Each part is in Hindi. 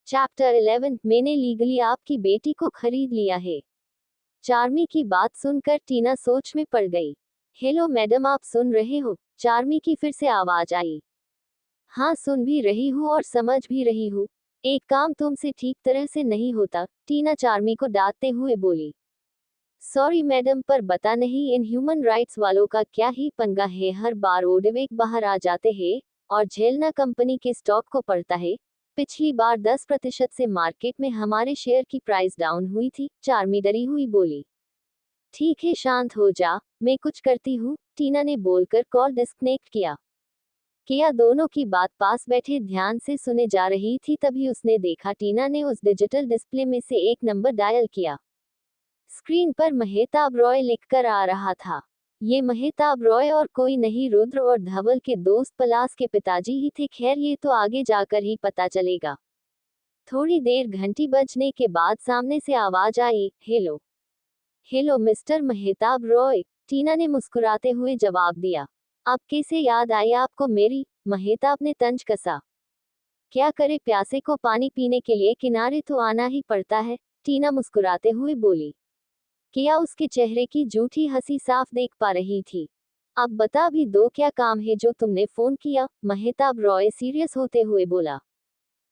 चैप्टर 11 मैंने लीगली आपकी बेटी को खरीद लिया है। चार्मी की बात सुनकर टीना सोच में पड़ गई। हेलो मैडम, आप सुन रहे हो? चार्मी की फिर से आवाज आई। हाँ, सुन भी रही हूँ और समझ भी रही हूँ। एक काम तुमसे ठीक तरह से नहीं होता, टीना चार्मी को डांटते हुए बोली। सॉरी मैडम, पर बता नहीं इन ह्यूमन राइट्स वालों का क्या ही पंगा है। हर बार ओडेवेक बाहर आ जाते हैं और झेलना कंपनी के स्टॉक को पड़ता है। पिछली बार 10% से मार्केट में हमारे शेयर की प्राइस डाउन हुई थी। चार्मी डरी हुई बोली। ठीक है, शांत हो जा, मैं कुछ करती हूँ, टीना ने बोलकर कॉल डिस्कनेक्ट किया। किया दोनों की बात पास बैठे ध्यान से सुने जा रही थी, तभी उसने देखा टीना ने उस डिजिटल डिस्प्ले में से एक नंबर डायल किया। स्क्रीन पर महेताब रॉय लिखकर आ रहा था। ये महेताब रॉय और कोई नहीं, रुद्र और धवल के दोस्त पलाश के पिताजी ही थे। खैर, ये तो आगे जाकर ही पता चलेगा। थोड़ी देर घंटी बजने के बाद सामने से आवाज आई, hello. Hello mister Mehtab Roy, टीना ने मुस्कुराते हुए जवाब दिया। अब कैसे याद आई आपको मेरी? महेताब ने तंज कसा। क्या करे, प्यासे को पानी पीने के लिए किनारे तो आना ही पड़ता है, टीना मुस्कुराते हुए बोली। किया उसके चेहरे की झूठी हंसी साफ देख पा रही थी। अब बता भी दो, क्या काम है जो तुमने फोन किया? महेताब रॉय सीरियस होते हुए बोला।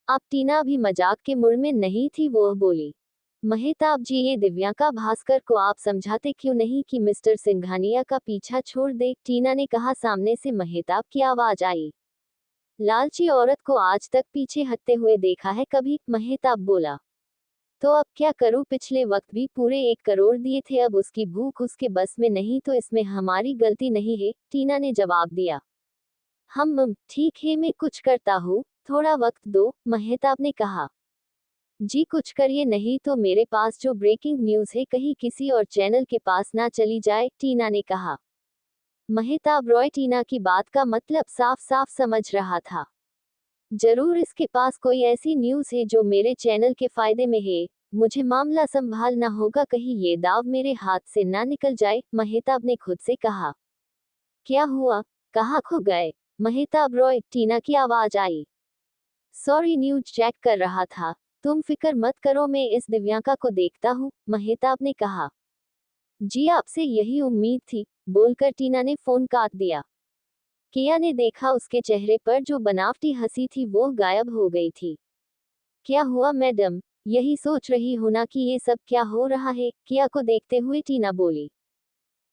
अब टीना भी मजाक के मूड में नहीं थी, वो बोली। महेताब जी, ये दिव्यांका भास्कर को आप समझाते क्यों नहीं कि मिस्टर सिंघानिया का पीछा छोड़ दे? टीना ने कहा। सामने से महेताब की आवाज आई। लालची औरत को आज तक पीछे हटते हुए देखा है कभी? महेताब बोला। तो अब क्या करूं, पिछले वक्त भी पूरे 1 करोड़ दिए थे, अब उसकी भूख उसके बस में नहीं तो इसमें हमारी गलती नहीं है, टीना ने जवाब दिया। ठीक है, मैं कुछ करता हूँ, थोड़ा वक्त दो, महेताब ने कहा। जी कुछ करिए, नहीं तो मेरे पास जो ब्रेकिंग न्यूज है कहीं किसी और चैनल के पास ना चली जाए, टीना ने कहा। महेताब रॉय टीना की बात का मतलब साफ साफ समझ रहा था। जरूर इसके पास कोई ऐसी न्यूज है जो मेरे चैनल के फायदे में है। मुझे मामला संभालना होगा, कहीं ये दाव मेरे हाथ से ना निकल जाए, महेताब ने खुद से कहा। क्या हुआ, कहाँ खो गए? महेताब रॉय, टीना की आवाज आई। सॉरी, न्यूज चेक कर रहा था। तुम फिक्र मत करो, मैं इस दिव्यांका को देखता हूँ, महेताब ने कहा। जी आपसे यही उम्मीद थी, बोलकर टीना ने फोन काट दिया। किया ने देखा उसके चेहरे पर जो बनावटी हंसी थी वो गायब हो गई थी। क्या हुआ मैडम, यही सोच रही हो ना कि ये सब क्या हो रहा है? किया को देखते हुए टीना बोली।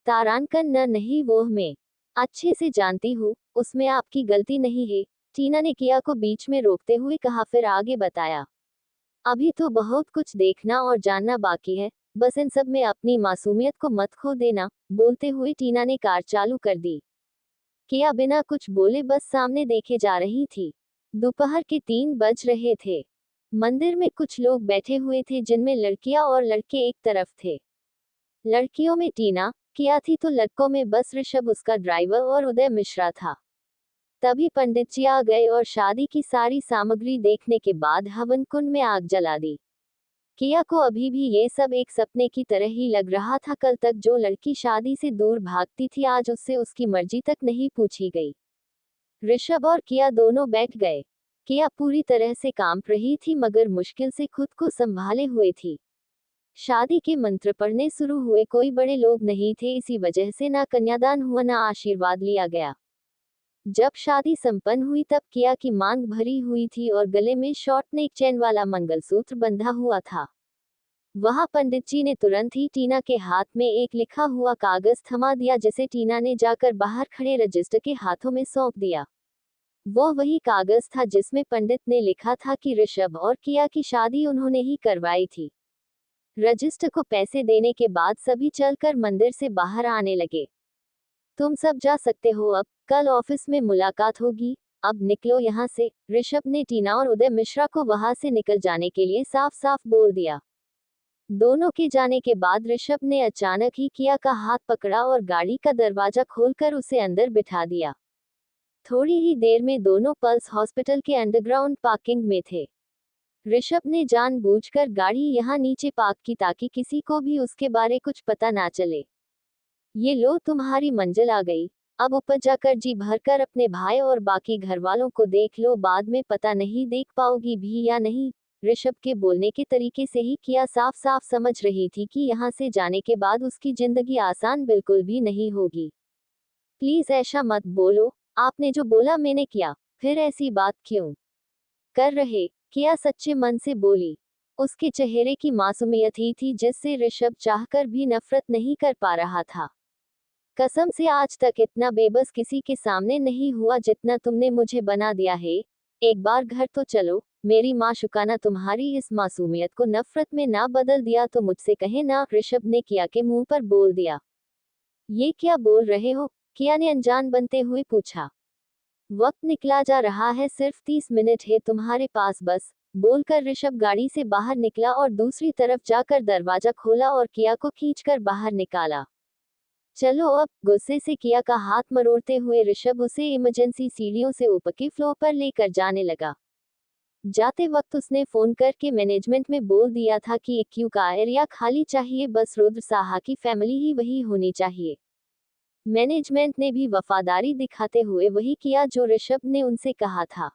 तारांकन न नहीं, वो मैं अच्छे से जानती हूँ, उसमें आपकी गलती नहीं है, टीना ने किया को बीच में रोकते हुए कहा। फिर आगे बताया। अभी तो बहुत कुछ देखना और जानना बाकी है, बस इन सब में अपनी मासूमियत को मत खो देना, बोलते हुए टीना ने कार चालू कर दी। किया बिना कुछ बोले बस सामने देखे जा रही थी। दोपहर के 3 बज रहे थे। मंदिर में कुछ लोग बैठे हुए थे, जिनमें लड़कियां और लड़के एक तरफ थे। लड़कियों में टीना, किया थी तो लड़कों में बस ऋषभ, उसका ड्राइवर, और उदय मिश्रा था। तभी पंडित जी आ गए और शादी की सारी सामग्री देखने के बाद हवन कुंड में आग जला दी। किया को अभी भी ये सब एक सपने की तरह ही लग रहा था। कल तक जो लड़की शादी से दूर भागती थी, आज उससे उसकी मर्जी तक नहीं पूछी गई। ऋषभ और किया दोनों बैठ गए। किया पूरी तरह से कांप रही थी, मगर मुश्किल से खुद को संभाले हुए थी। शादी के मंत्र पढ़ने शुरू हुए, कोई बड़े लोग नहीं थे, इसी वजह से ना कन्यादान हुआ ना आशीर्वाद लिया गया। जब शादी संपन्न हुई तब किया की मांग भरी हुई थी और गले में शॉर्ट नेक चेन वाला मंगलसूत्र बंधा हुआ था। वहां पंडित जी ने तुरंत ही टीना के हाथ में एक लिखा हुआ कागज थमा दिया, जिसे टीना ने जाकर बाहर खड़े रजिस्टर के हाथों में सौंप दिया। वो वही कागज था जिसमें पंडित ने लिखा था कि ऋषभ और किया की शादी उन्होंने ही करवाई थी। रजिस्टर को पैसे देने के बाद सभी चलकर मंदिर से बाहर आने लगे। तुम सब जा सकते हो, अब कल ऑफिस में मुलाकात होगी, अब निकलो यहाँ से, ऋषभ ने टीना और उदय मिश्रा को वहां से निकल जाने के लिए साफ साफ बोल दिया। दोनों के जाने के बाद ऋषभ ने अचानक ही किया का हाथ पकड़ा और गाड़ी का दरवाजा खोलकर उसे अंदर बिठा दिया। थोड़ी ही देर में दोनों पल्स हॉस्पिटल के अंडरग्राउंड पार्किंग में थे। ऋषभ ने जानबूझकर गाड़ी यहाँ नीचे पार्क की ताकि किसी को भी उसके बारे कुछ पता ना चले। ये लो, तुम्हारी मंजिल आ गई, अब ऊपर जाकर जी भरकर अपने भाई और बाकी घर वालों को देख लो, बाद में पता नहीं देख पाओगी भी या नहीं, ऋषभ के बोलने के तरीके से ही किया साफ साफ समझ रही थी कि यहाँ से जाने के बाद उसकी जिंदगी आसान बिल्कुल भी नहीं होगी। प्लीज ऐसा मत बोलो, आपने जो बोला मैंने किया, फिर ऐसी बात क्यों कर रहे? किया सच्चे मन से बोली। उसके चेहरे की मासूमियत ही थी जिससे ऋषभ चाहकर भी नफरत नहीं कर पा रहा था। कसम से आज तक इतना बेबस किसी के सामने नहीं हुआ जितना तुमने मुझे बना दिया है। एक बार घर तो चलो, मेरी माँ शुकाना तुम्हारी इस मासूमियत को नफरत में ना बदल दिया तो मुझसे कहे ना। ऋषभ ने किया के मुंह पर बोल दिया। ये क्या बोल रहे हो? किया ने अनजान बनते हुए पूछा। वक्त निकला जा रहा है, सिर्फ 30 मिनट है तुम्हारे पास बस, बोलकर ऋषभ गाड़ी से बाहर निकला और दूसरी तरफ जाकर दरवाजा खोला और किया को खींचकर बाहर निकाला। चलो अब, गुस्से से किया का हाथ मरोड़ते हुए ऋषभ उसे इमरजेंसी सीढ़ियों से ऊपर के फ्लोर पर लेकर जाने लगा। जाते वक्त उसने फोन करके मैनेजमेंट में बोल दिया था कि क्यू का एरिया खाली चाहिए, बस रुद्र साहा की फैमिली ही वही होनी चाहिए। मैनेजमेंट ने भी वफादारी दिखाते हुए वही किया जो ऋषभ ने उनसे कहा था।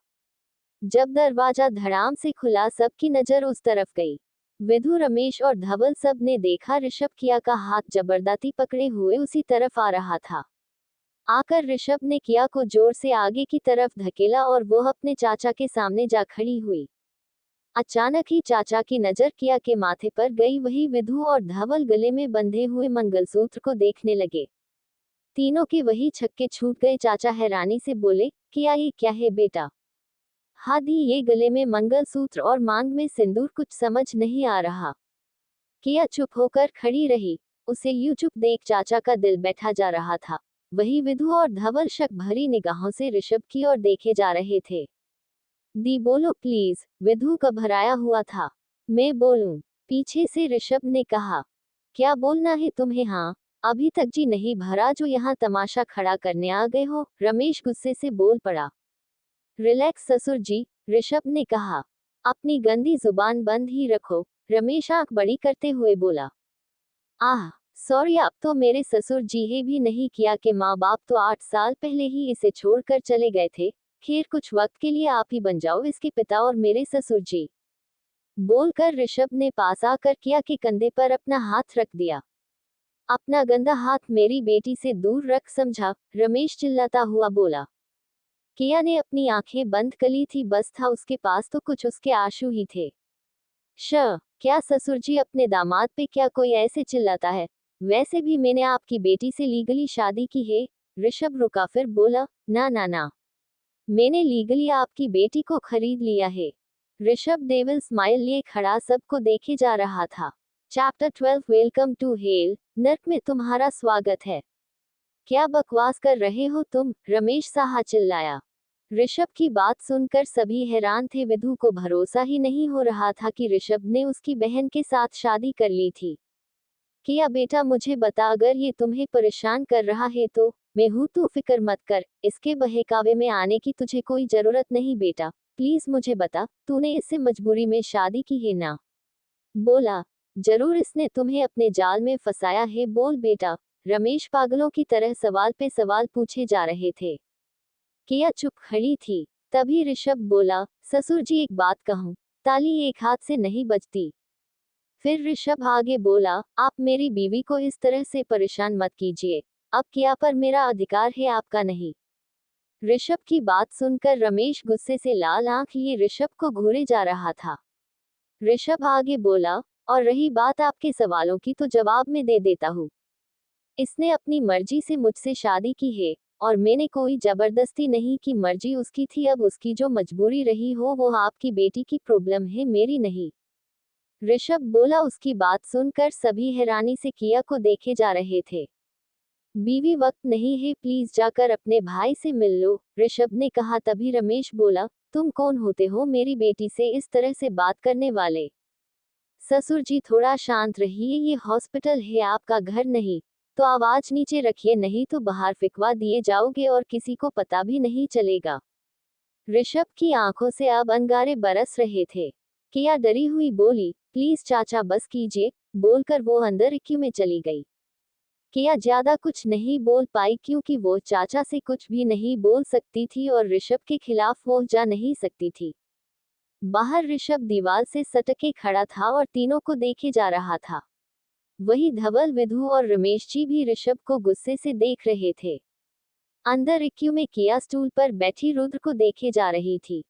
जब दरवाजा धड़ाम से खुला सबकी नजर उस तरफ गई। विधु, रमेश और धवल सब ने देखा ऋषभ किया का हाथ जबरदस्ती पकड़े हुए उसी तरफ आ रहा था। आकर ऋषभ ने किया को जोर से आगे की तरफ धकेला और वो अपने चाचा के सामने जा खड़ी हुई। अचानक ही चाचा की नजर किया के माथे पर गई। वही विधु और धवल गले में बंधे हुए मंगलसूत्र को देखने लगे। तीनों के वही छक्के छूट गए। चाचा हैरानी से बोले, किया ये क्या है बेटा? हादी, ये गले में मंगलसूत्र और मांग में सिंदूर, कुछ समझ नहीं आ रहा। किया चुप होकर खड़ी रही। उसे यूं चुप देख चाचा का दिल बैठा जा रहा था। वही विधु और धवल शक भरी निगाहों से ऋषभ की ओर देखे जा रहे थे। दी बोलो प्लीज, विधु घबराया हुआ था। मैं बोलूं? पीछे से ऋषभ ने कहा। क्या बोलना है तुम्हें? हाँ, अभी तक जी नहीं भरा जो यहाँ तमाशा खड़ा करने आ गए हो, रमेश गुस्से से बोल पड़ा। रिलैक्स ससुर जी, ऋषभ ने कहा। अपनी गंदी जुबान बंद ही रखो, रमेश आंख बड़ी करते हुए बोला। आह, सॉरी, आप तो मेरे ससुर जी है भी नहीं। किया के माँ बाप तो 8 साल पहले ही इसे छोड़कर चले गए थे। खैर, कुछ वक्त के लिए आप ही बन जाओ इसके पिता और मेरे ससुर जी, बोलकर ऋषभ ने पास आकर किया के कंधे पर अपना हाथ रख दिया। अपना गंदा हाथ मेरी बेटी से दूर रख, समझा? रमेश चिल्लाता हुआ बोला। किया ने अपनी आंखें बंद कली थी, बस था उसके पास तो कुछ उसके आंसू ही थे। क्या ससुर जी, अपने दामाद पे क्या कोई ऐसे चिल्लाता है? वैसे भी मैंने आपकी बेटी से लीगली शादी की है। ऋषभ रुका फिर बोला, ना ना ना, मैंने लीगली आपकी बेटी को खरीद लिया है। ऋषभ डेविल स्माइल लिए खड़ा सबको देखे जा रहा था। चैप्टर 12, वेलकम टू हेल, नर्क में तुम्हारा स्वागत है। क्या बकवास कर रहे हो तुम? रमेश साहा चिल्लाया। ऋषभ की बात सुनकर सभी हैरान थे। विधु को भरोसा ही नहीं हो रहा था कि ऋषभ ने उसकी बहन के साथ शादी कर ली थी। किया बेटा, मुझे बता, अगर ये तुम्हें परेशान कर रहा है तो मैं हूं, तू फिक्र मत कर, इसके बहकावे में आने की तुझे कोई जरूरत नहीं बेटा। प्लीज मुझे बता, तूने इससे मजबूरी में शादी की है ना? बोला, जरूर इसने तुम्हें अपने जाल में फंसाया है, बोल बेटा। रमेश पागलों की तरह सवाल पे सवाल पूछे जा रहे थे। किया चुप खड़ी थी। तभी ऋषभ बोला, ससुर जी एक बात कहूं, ताली एक हाथ से नहीं बजती। फिर ऋषभ आगे बोला, आप मेरी बीवी को इस तरह से परेशान मत कीजिए। अब किया पर मेरा अधिकार है, आपका नहीं। ऋषभ की बात सुनकर रमेश गुस्से से लाल आंख लिए ऋषभ को घूरे जा रहा था। ऋषभ आगे बोला, और रही बात आपके सवालों की तो जवाब में दे देता हूँ। इसने अपनी मर्जी से मुझसे शादी की है और मैंने कोई जबरदस्ती नहीं की, मर्जी उसकी थी। अब उसकी जो मजबूरी रही हो वो आपकी बेटी की प्रॉब्लम है, मेरी नहीं। ऋषभ बोला। उसकी बात सुनकर सभी हैरानी से किया को देखे जा रहे थे। बीवी वक्त नहीं है, प्लीज जाकर अपने भाई से मिल लो, ऋषभ ने कहा। तभी रमेश बोला, तुम कौन होते हो मेरी बेटी से इस तरह से बात करने वाले? ससुर जी थोड़ा शांत रहिए, ये हॉस्पिटल है, आपका घर नहीं। तो आवाज नीचे रखिए, नहीं तो बाहर फिकवा दिए जाओगे और किसी को पता भी नहीं चलेगा। ऋषभ की आंखों से अब अंगारे बरस रहे थे। किया डरी हुई बोली, प्लीज चाचा बस कीजिए, बोलकर वो अंदर इक्यू में चली गई। किया ज्यादा कुछ नहीं बोल पाई क्योंकि वो चाचा से कुछ भी नहीं बोल सकती थी और ऋषभ के खिलाफ वो जा नहीं सकती थी। बाहर ऋषभ दीवार से सटके खड़ा था और तीनों को देखे जा रहा था। वही धवल, विधु और रमेश जी भी ऋषभ को गुस्से से देख रहे थे। अंदर इक्यू में किया स्टूल पर बैठी रुद्र को देखे जा रही थी।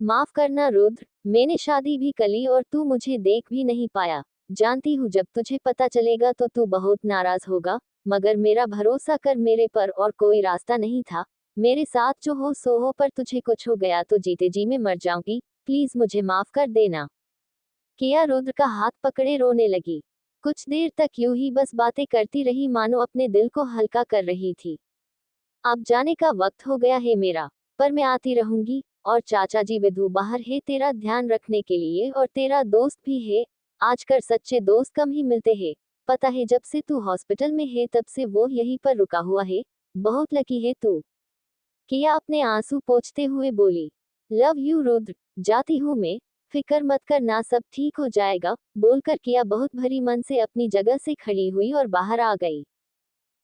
माफ करना रुद्र, मैंने शादी भी कली और तू मुझे देख भी नहीं पाया। जानती हूँ जब तुझे पता चलेगा तो तू बहुत नाराज होगा, मगर मेरा भरोसा कर, मेरे पर और कोई रास्ता नहीं था। मेरे साथ जो हो सो हो, पर तुझे कुछ हो गया तो जीते जी मैं मर जाऊंगी। प्लीज मुझे माफ कर देना। किया रुद्र का हाथ पकड़े रोने लगी। कुछ देर तक यूं ही बस बातें करती रही, मानो अपने दिल को हल्का कर रही थी। अब जाने का वक्त हो गया है मेरा, पर मैं आती रहूंगी। और चाचा जी, विधु बाहर है तेरा ध्यान रखने के लिए, और तेरा दोस्त भी है। आजकल सच्चे दोस्त कम ही मिलते हैं। पता है जब से तू हॉस्पिटल में है तब से वो यहीं पर रुका हुआ है। बहुत लकी है तू। किया अपने आंसू पोंछते हुए बोली। लव यू रुद्र, जाती हूँ मैं। फिक्र मत कर ना, सब ठीक हो जाएगा। बोलकर किया बहुत भरी मन से अपनी जगह से खड़ी हुई और बाहर आ गई।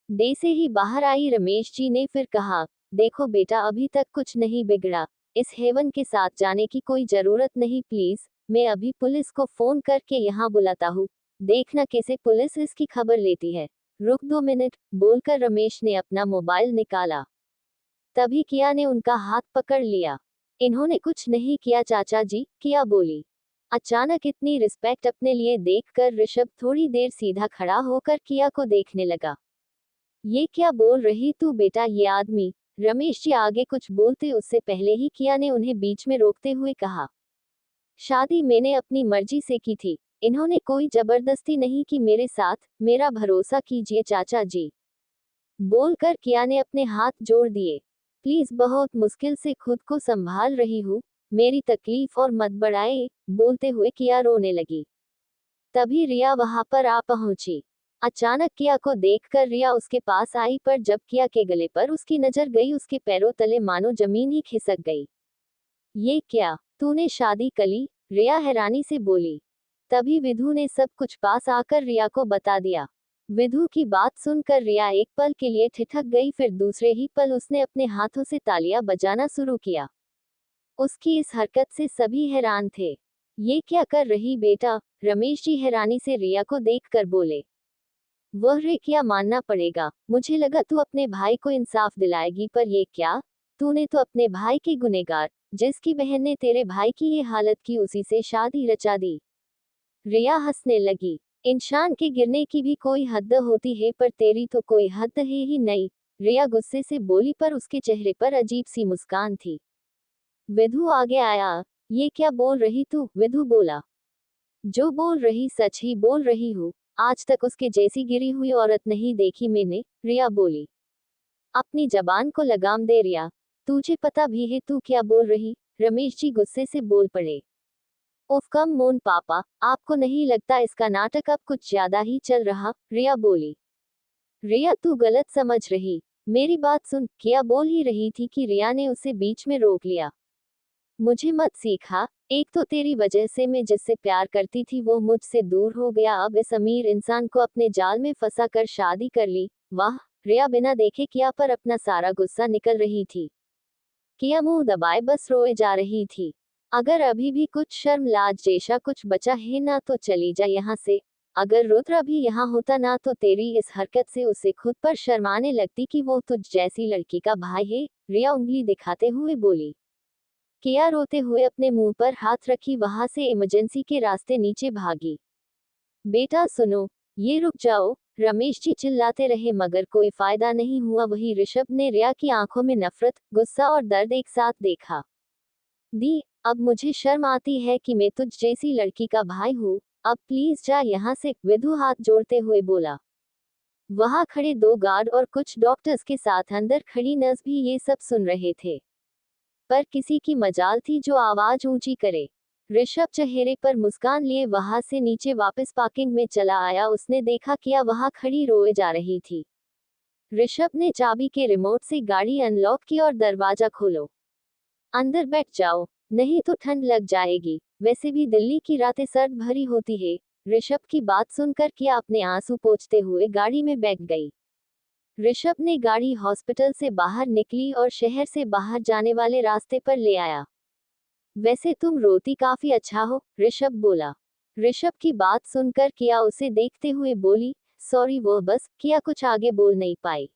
दे से ही बाहर आई रमेश जी ने फिर कहा, देखो बेटा, अभी तक कुछ नहीं बिगड़ा। इस हेवन के साथ जाने की कोई जरूरत नहीं, प्लीज। मैं अभी पुलिस को फोन करके यहाँ बुलाता हूँ। देखना कैसे पुलिस इसकी खबर लेती है। रुक 2 मिनट, बोलकर रमेश ने अपना मोबाइल निकाला। तभी किया ने उनका हाथ पकड़ लिया। इन्होंने कुछ नहीं किया चाचा जी, किया बोली। अचानक इतनी रिस्पेक्ट अपने लिए देखकर ऋषभ थोड़ी देर सीधा खड़ा होकर किया को देखने लगा। ये क्या बोल रही तू बेटा, ये आदमी। रमेश जी आगे कुछ बोलते उससे पहले ही किया ने उन्हें बीच में रोकते हुए कहा, शादी मैंने अपनी मर्जी से की थी। इन्होंने कोई जबरदस्ती नहीं की मेरे साथ। मेरा भरोसा कीजिए चाचा जी। बोलकर किया ने अपने हाथ जोड़ दिए। प्लीज, बहुत मुश्किल से खुद को संभाल रही हूँ। मेरी तकलीफ और मत बढ़ाए। बोलते हुए किया रोने लगी। तभी रिया वहां पर आ पहुंची। अचानक किया को देखकर रिया उसके पास आई, पर जब किया के गले पर उसकी नजर गई, उसके पैरों तले मानो जमीन ही खिसक गई। ये क्या, तूने शादी कली? रिया हैरानी से बोली। तभी विधु ने सब कुछ पास आकर रिया को बता दिया। विधु की बात सुनकर रिया एक पल के लिए ठिठक गई, फिर दूसरे ही पल उसने अपने हाथों से तालियां बजाना शुरू किया। उसकी इस हरकत से सभी हैरान थे। ये क्या कर रही बेटा? रमेश जी हैरानी से रिया को देखकर बोले। वह रे, क्या मानना पड़ेगा, मुझे लगा तू अपने भाई को इंसाफ दिलाएगी, पर ये क्या? तूने तो अपने भाई के गुनहगार, जिसकी बहन ने तेरे भाई की ये हालत की, उसी से शादी रचा दी। रिया हंसने लगी। इंसान के गिरने की भी कोई हद होती है, पर तेरी तो कोई हद है ही नहीं। रिया गुस्से से बोली, पर उसके चेहरे पर अजीब सी मुस्कान थी। विधु आगे आया। ये क्या बोल रही तू? विधु बोला। जो बोल रही सच ही बोल रही हूँ। आज तक उसके जैसी गिरी हुई औरत नहीं देखी मैंने। रिया बोली। अपनी जबान को लगाम दे रिया। तुझे पता भी है तू क्या बोल रही? रमेश जी गुस्से से बोल पड़े। उफ, कम मोन पापा, आपको नहीं लगता इसका नाटक अब कुछ ज्यादा ही चल रहा? रिया बोली। रिया, तू गलत समझ रही। मेरी बात सुन। किया बोल ही रही थी कि रिया ने उसे बीच में रोक लिया। मुझे मत सिखा। एक तो तेरी वजह से मैं जिससे प्यार करती थी वो मुझसे दूर हो गया, अब इस अमीर इंसान को अपने जाल में फंसा कर शादी कर ली। वाह। रिया बिना देखे किया पर अपना सारा गुस्सा निकल रही थी। किया मुंह दबाए बस रोए जा रही थी। अगर अभी भी कुछ शर्म लाज जैसा कुछ बचा है ना, तो चली जा यहाँ से। अगर रुद्र भी यहाँ होता ना, तो तेरी इस हरकत से उसे खुद पर शर्माने लगती कि वो तुझ जैसी लड़की का भाई है। रिया उंगली दिखाते हुए बोली। किया रोते हुए अपने मुंह पर हाथ रखी वहां से इमरजेंसी के रास्ते नीचे भागी। बेटा सुनो, ये रुक जाओ। रमेश जी चिल्लाते रहे, मगर कोई फायदा नहीं हुआ। वही ऋषभ ने रिया की आंखों में नफरत, गुस्सा और दर्द एक साथ देखा। दी, अब मुझे शर्म आती है कि मैं तुझ जैसी लड़की का भाई हूँ। अब प्लीज जा यहाँ से। विधु हाथ जोड़ते हुए बोला। वहां खड़े 2 गार्ड और कुछ डॉक्टर्स के साथ अंदर खड़ी नर्स भी ये सब सुन रहे थे, पर किसी की मजाल थी जो आवाज ऊंची करे। ऋषभ चेहरे पर मुस्कान लिए वहां से नीचे वापस पार्किंग में चला आया। उसने देखा किया वहां खड़ी रोए जा रही थी। ऋषभ ने चाबी के रिमोट से गाड़ी अनलॉक की और दरवाजा खोलो। अंदर बैठ जाओ, नहीं तो ठंड लग जाएगी। वैसे भी दिल्ली की रातें सर्द भरी होती है। ऋषभ की बात सुनकर किया अपने आंसू पोंछते हुए गाड़ी में बैठ गई। ऋषभ ने गाड़ी हॉस्पिटल से बाहर निकली और शहर से बाहर जाने वाले रास्ते पर ले आया। वैसे तुम रोती काफी अच्छा हो, ऋषभ बोला। ऋषभ की बात सुनकर किया उसे देखते हुए बोली, सॉरी वो बस, किया कुछ आगे बोल नहीं पाई।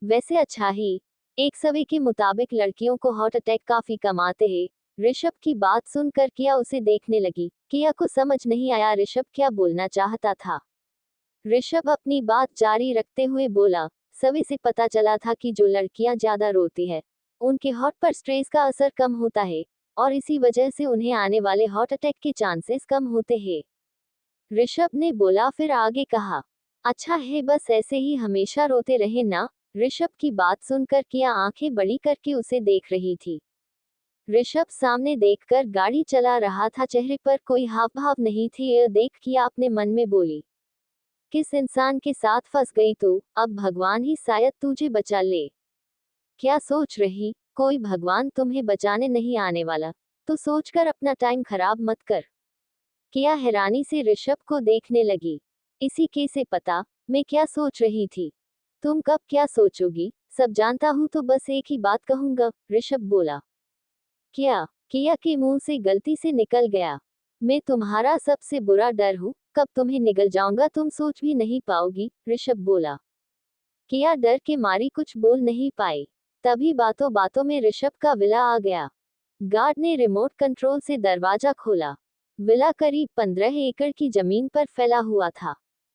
वैसे अच्छा ही। एक सर्वे के मुताबिक लड़कियों को हार्ट अटैक काफी कम आते हैं। ऋषभ की बात सुनकर किया उसे देखने लगी। किया को समझ नहीं आया ऋषभ क्या बोलना चाहता था। ऋषभ अपनी बात जारी रखते हुए बोला, सर्वे से पता चला था कि जो लड़कियां ज्यादा रोती है उनके हार्ट पर स्ट्रेस का असर कम होता है और इसी वजह से उन्हें आने वाले हार्ट अटैक के चांसेस कम होते हैं। ऋषभ ने बोला, फिर आगे कहा, अच्छा है बस ऐसे ही हमेशा रोते रहे ना। ऋषभ की बात सुनकर किया आंखें बड़ी करके उसे देख रही थी। ऋषभ सामने देखकर गाड़ी चला रहा था, चेहरे पर कोई हाव भाव नहीं थे। यह देख किया अपने मन में बोली, किस इंसान के साथ फंस गई तू, अब भगवान ही शायद तुझे बचा ले। क्या सोच रही, कोई भगवान तुम्हें बचाने नहीं आने वाला, तो सोचकर अपना टाइम खराब मत कर। किया हैरानी से ऋषभ को देखने लगी। इसी के से पता मैं क्या सोच रही थी। तुम कब क्या सोचोगी सब जानता हूँ, तो बस एक ही बात कहूंगा, ऋषभ बोला। किया के मुंह से गलती से निकल गया, मैं तुम्हारा सबसे बुरा डर हूँ, कब तुम्हें निगल जाऊंगा तुम सोच भी नहीं पाओगी, ऋषभ बोला। किया डर के मारी कुछ बोल नहीं पाई। तभी बातों बातों में ऋषभ का विला आ गया। गार्ड ने रिमोट कंट्रोल से दरवाजा खोला। विला करीब 15 एकड़ की जमीन पर फैला हुआ था।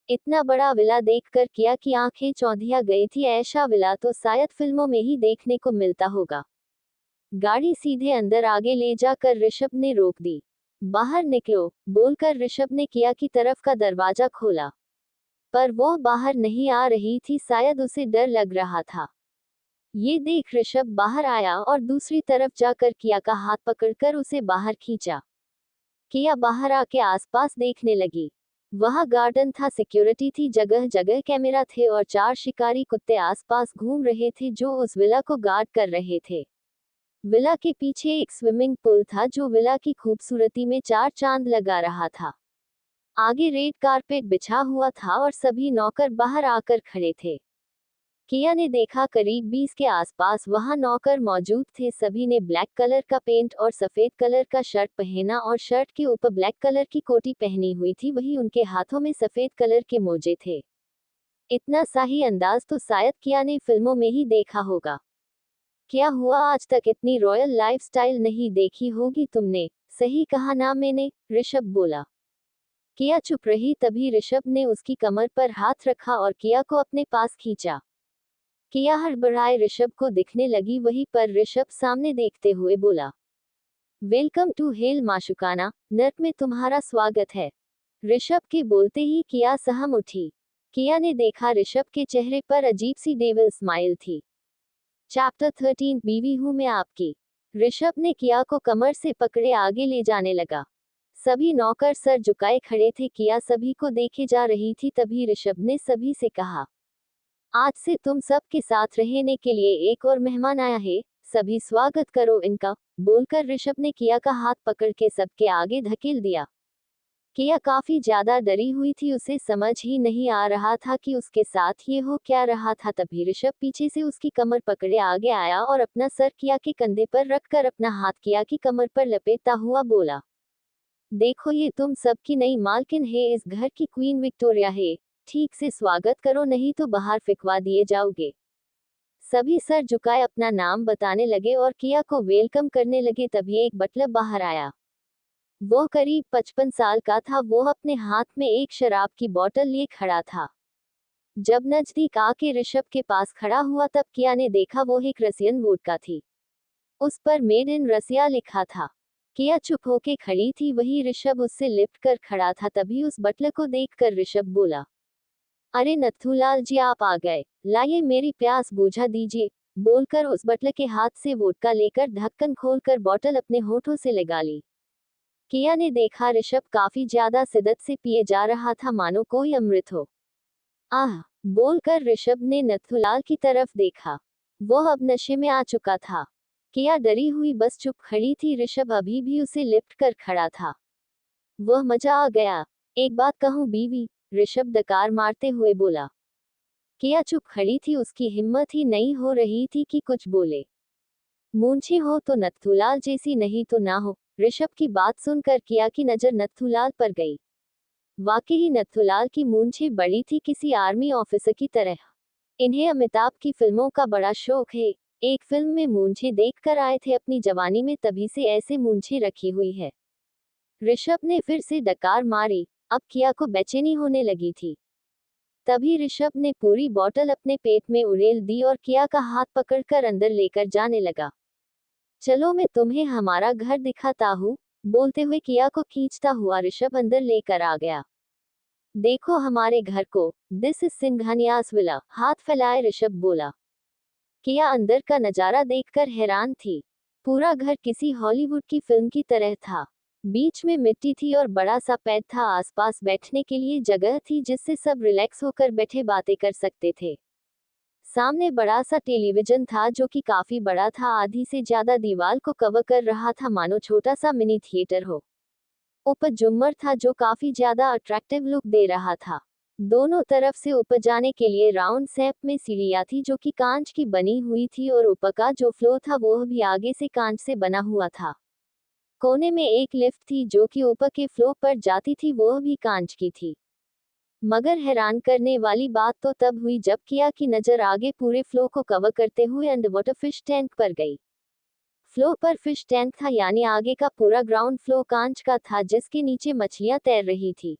इतना बड़ा विला देखकर किया की आंखें चौंधिया गई थी। ऐसा विला तो शायद फिल्मों में ही देखने को मिलता होगा। गाड़ी सीधे अंदर आगे ले जाकर ऋषभ ने रोक दी। बाहर निकलो, बोलकर ऋषभ ने किया की तरफ का दरवाजा खोला, पर वो बाहर नहीं आ रही थी, शायद उसे डर लग रहा था। ये देख ऋषभ बाहर आया और दूसरी तरफ जाकर किया का हाथ पकड़कर उसे बाहर खींचा। किया बाहर आके आसपास देखने लगी। वहां गार्डन था, सिक्योरिटी थी, जगह जगह कैमरा थे और 4 शिकारी कुत्ते आसपास घूम रहे थे जो उस विला को गार्ड कर रहे थे। विला के पीछे एक स्विमिंग पूल था जो विला की खूबसूरती में 4 चांद लगा रहा था। आगे रेड कारपेट बिछा हुआ था और सभी नौकर बाहर आकर खड़े थे। किया ने देखा करीब 20 के आसपास वहां नौकर मौजूद थे। सभी ने ब्लैक कलर का पेंट और सफेद कलर का शर्ट पहना और शर्ट के ऊपर ब्लैक कलर की कोटी पहनी हुई थी, वही उनके हाथों में सफेद कलर के मोजे थे। इतना शाही अंदाज तो शायद किया ने फिल्मों में ही देखा होगा। क्या हुआ, आज तक इतनी रॉयल लाइफस्टाइल नहीं देखी होगी तुमने। सही कहा ना मैंने, ऋषभ बोला। किया चुप रही। तभी ऋषभ ने उसकी कमर पर हाथ रखा और किया को अपने पास खींचा। किया हड़बड़ाए ऋषभ को दिखने लगी, वहीं पर ऋषभ सामने देखते हुए बोला, वेलकम टू हेल माशुकाना, नर्क में तुम्हारा स्वागत है। ऋषभ के बोलते ही किया सहम उठी। किया ने देखा ऋषभ के चेहरे पर अजीब सी डेविल स्माइल थी। चैप्टर 13 बीवी हूं मैं आपकी। ऋषभ ने किया को कमर से पकड़े आगे ले जाने लगा। सभी नौकर सर झुकाए खड़े थे। किया सभी को देखे जा रही थी। तभी ऋषभ ने सभी से कहा, आज से तुम सब के साथ रहने के लिए एक और मेहमान आया है, सभी स्वागत करो इनका। बोलकर ऋषभ ने किया का हाथ पकड़ के सबके आगे धकेल दिया। किया काफी ज्यादा डरी हुई थी, उसे समझ ही नहीं आ रहा था कि उसके साथ ये हो क्या रहा था। तभी ऋषभ पीछे से उसकी कमर पकड़े आगे आया और अपना सर किया के कंधे पर रखकर अपना हाथ किया की कमर पर लपेटता हुआ बोला, देखो ये तुम सबकी नई मालकिन है, इस घर की क्वीन विक्टोरिया है, ठीक से स्वागत करो नहीं तो बाहर फिकवा दिए जाओगे। सभी सर झुकाए अपना नाम बताने लगे और किया को वेलकम करने लगे। तभी एक बटलर बाहर आया। वो करीब 55 साल का था। वो अपने हाथ में एक शराब की बोतल लिए खड़ा था। जब नजदीक आके ऋषभ के पास खड़ा हुआ तब किया ने देखा वो एक रसियन वोडका थी। उस पर मेड इन रसिया लिखा था। किया चुप होके खड़ी थी, वही ऋषभ उससे लिपट कर खड़ा था। तभी उस बटलर को देखकर ऋषभ बोला, अरे नथुलाल जी आप आ गए, लाइए मेरी प्यास बुझा दीजिए। बोलकर उस बटलर के हाथ से वोडका लेकर ढक्कन खोलकर बोतल अपने होठों से लगा ली। किया ने देखा ऋषभ काफी ज्यादा शिद्दत से पिए जा रहा था, मानो कोई अमृत हो। आह, बोलकर ऋषभ ने नथुलाल की तरफ देखा। वो अब नशे में आ चुका था। किया डरी हुई बस चुप खड़ी थी। ऋषभ अभी भी उसे लिपट कर खड़ा था। वह मजा आ गया। एक बात कहूं बीवी, ऋषभ डकार मारते हुए बोला। किया चुप खड़ी थी, उसकी हिम्मत ही नहीं हो रही थी कि कुछ बोले। मूंछें हो तो नथुलाल जैसी, नहीं तो ना हो। ऋषभ की बात सुनकर किया की नजर नथुलाल पर गई। वाकई नथुलाल की मूंछें बड़ी थी, किसी आर्मी ऑफिसर की तरह। इन्हें अमिताभ की फिल्मों का बड़ा शौक है। एक फिल्म में मूंछें देखकर आए थे अपनी जवानी में, तभी से ऐसे मूंछें रखी हुई है। ऋषभ ने फिर से डकार मारी। अब किया को बेचैनी होने लगी थी। तभी ऋषभ ने पूरी बोतल अपने पेट में उड़ेल दी और किया का हाथ पकड़कर अंदर लेकर जाने लगा। चलो मैं तुम्हें हमारा घर दिखाता हूँ, बोलते हुए किया को खींचता हुआ ऋषभ अंदर लेकर आ गया। देखो हमारे घर को, दिस इज सिंघानियास विला, हाथ फैलाए ऋषभ बोला। किया अंदर का नजारा देखकर हैरान थी। पूरा घर किसी हॉलीवुड की फिल्म की तरह था। बीच में मिट्टी थी और बड़ा सा पेड़ था, आसपास बैठने के लिए जगह थी जिससे सब रिलैक्स होकर बैठे बातें कर सकते थे। सामने बड़ा सा टेलीविजन था जो कि काफी बड़ा था, आधी से ज्यादा दीवार को कवर कर रहा था, मानो छोटा सा मिनी थिएटर हो। ऊपर झूमर था जो काफी ज्यादा अट्रैक्टिव लुक दे रहा था। दोनों तरफ से ऊपर जाने के लिए राउंड शेप में सीढ़ियां थी जो कि कांच की बनी हुई थी, और ऊपर का जो फ्लोर था वो भी आगे से कांच से बना हुआ था। कोने में एक लिफ्ट थी जो कि ऊपर के फ्लोर पर जाती थी, वो भी कांच की थी। मगर हैरान करने वाली बात तो तब हुई जब किया की नजर आगे पूरे फ्लो को कवर करते हुए अंडरवाटर फिश टैंक पर गई। फ्लो पर फिश टैंक था, यानी आगे का पूरा ग्राउंड फ्लो कांच का था जिसके नीचे मछलियां तैर रही थी।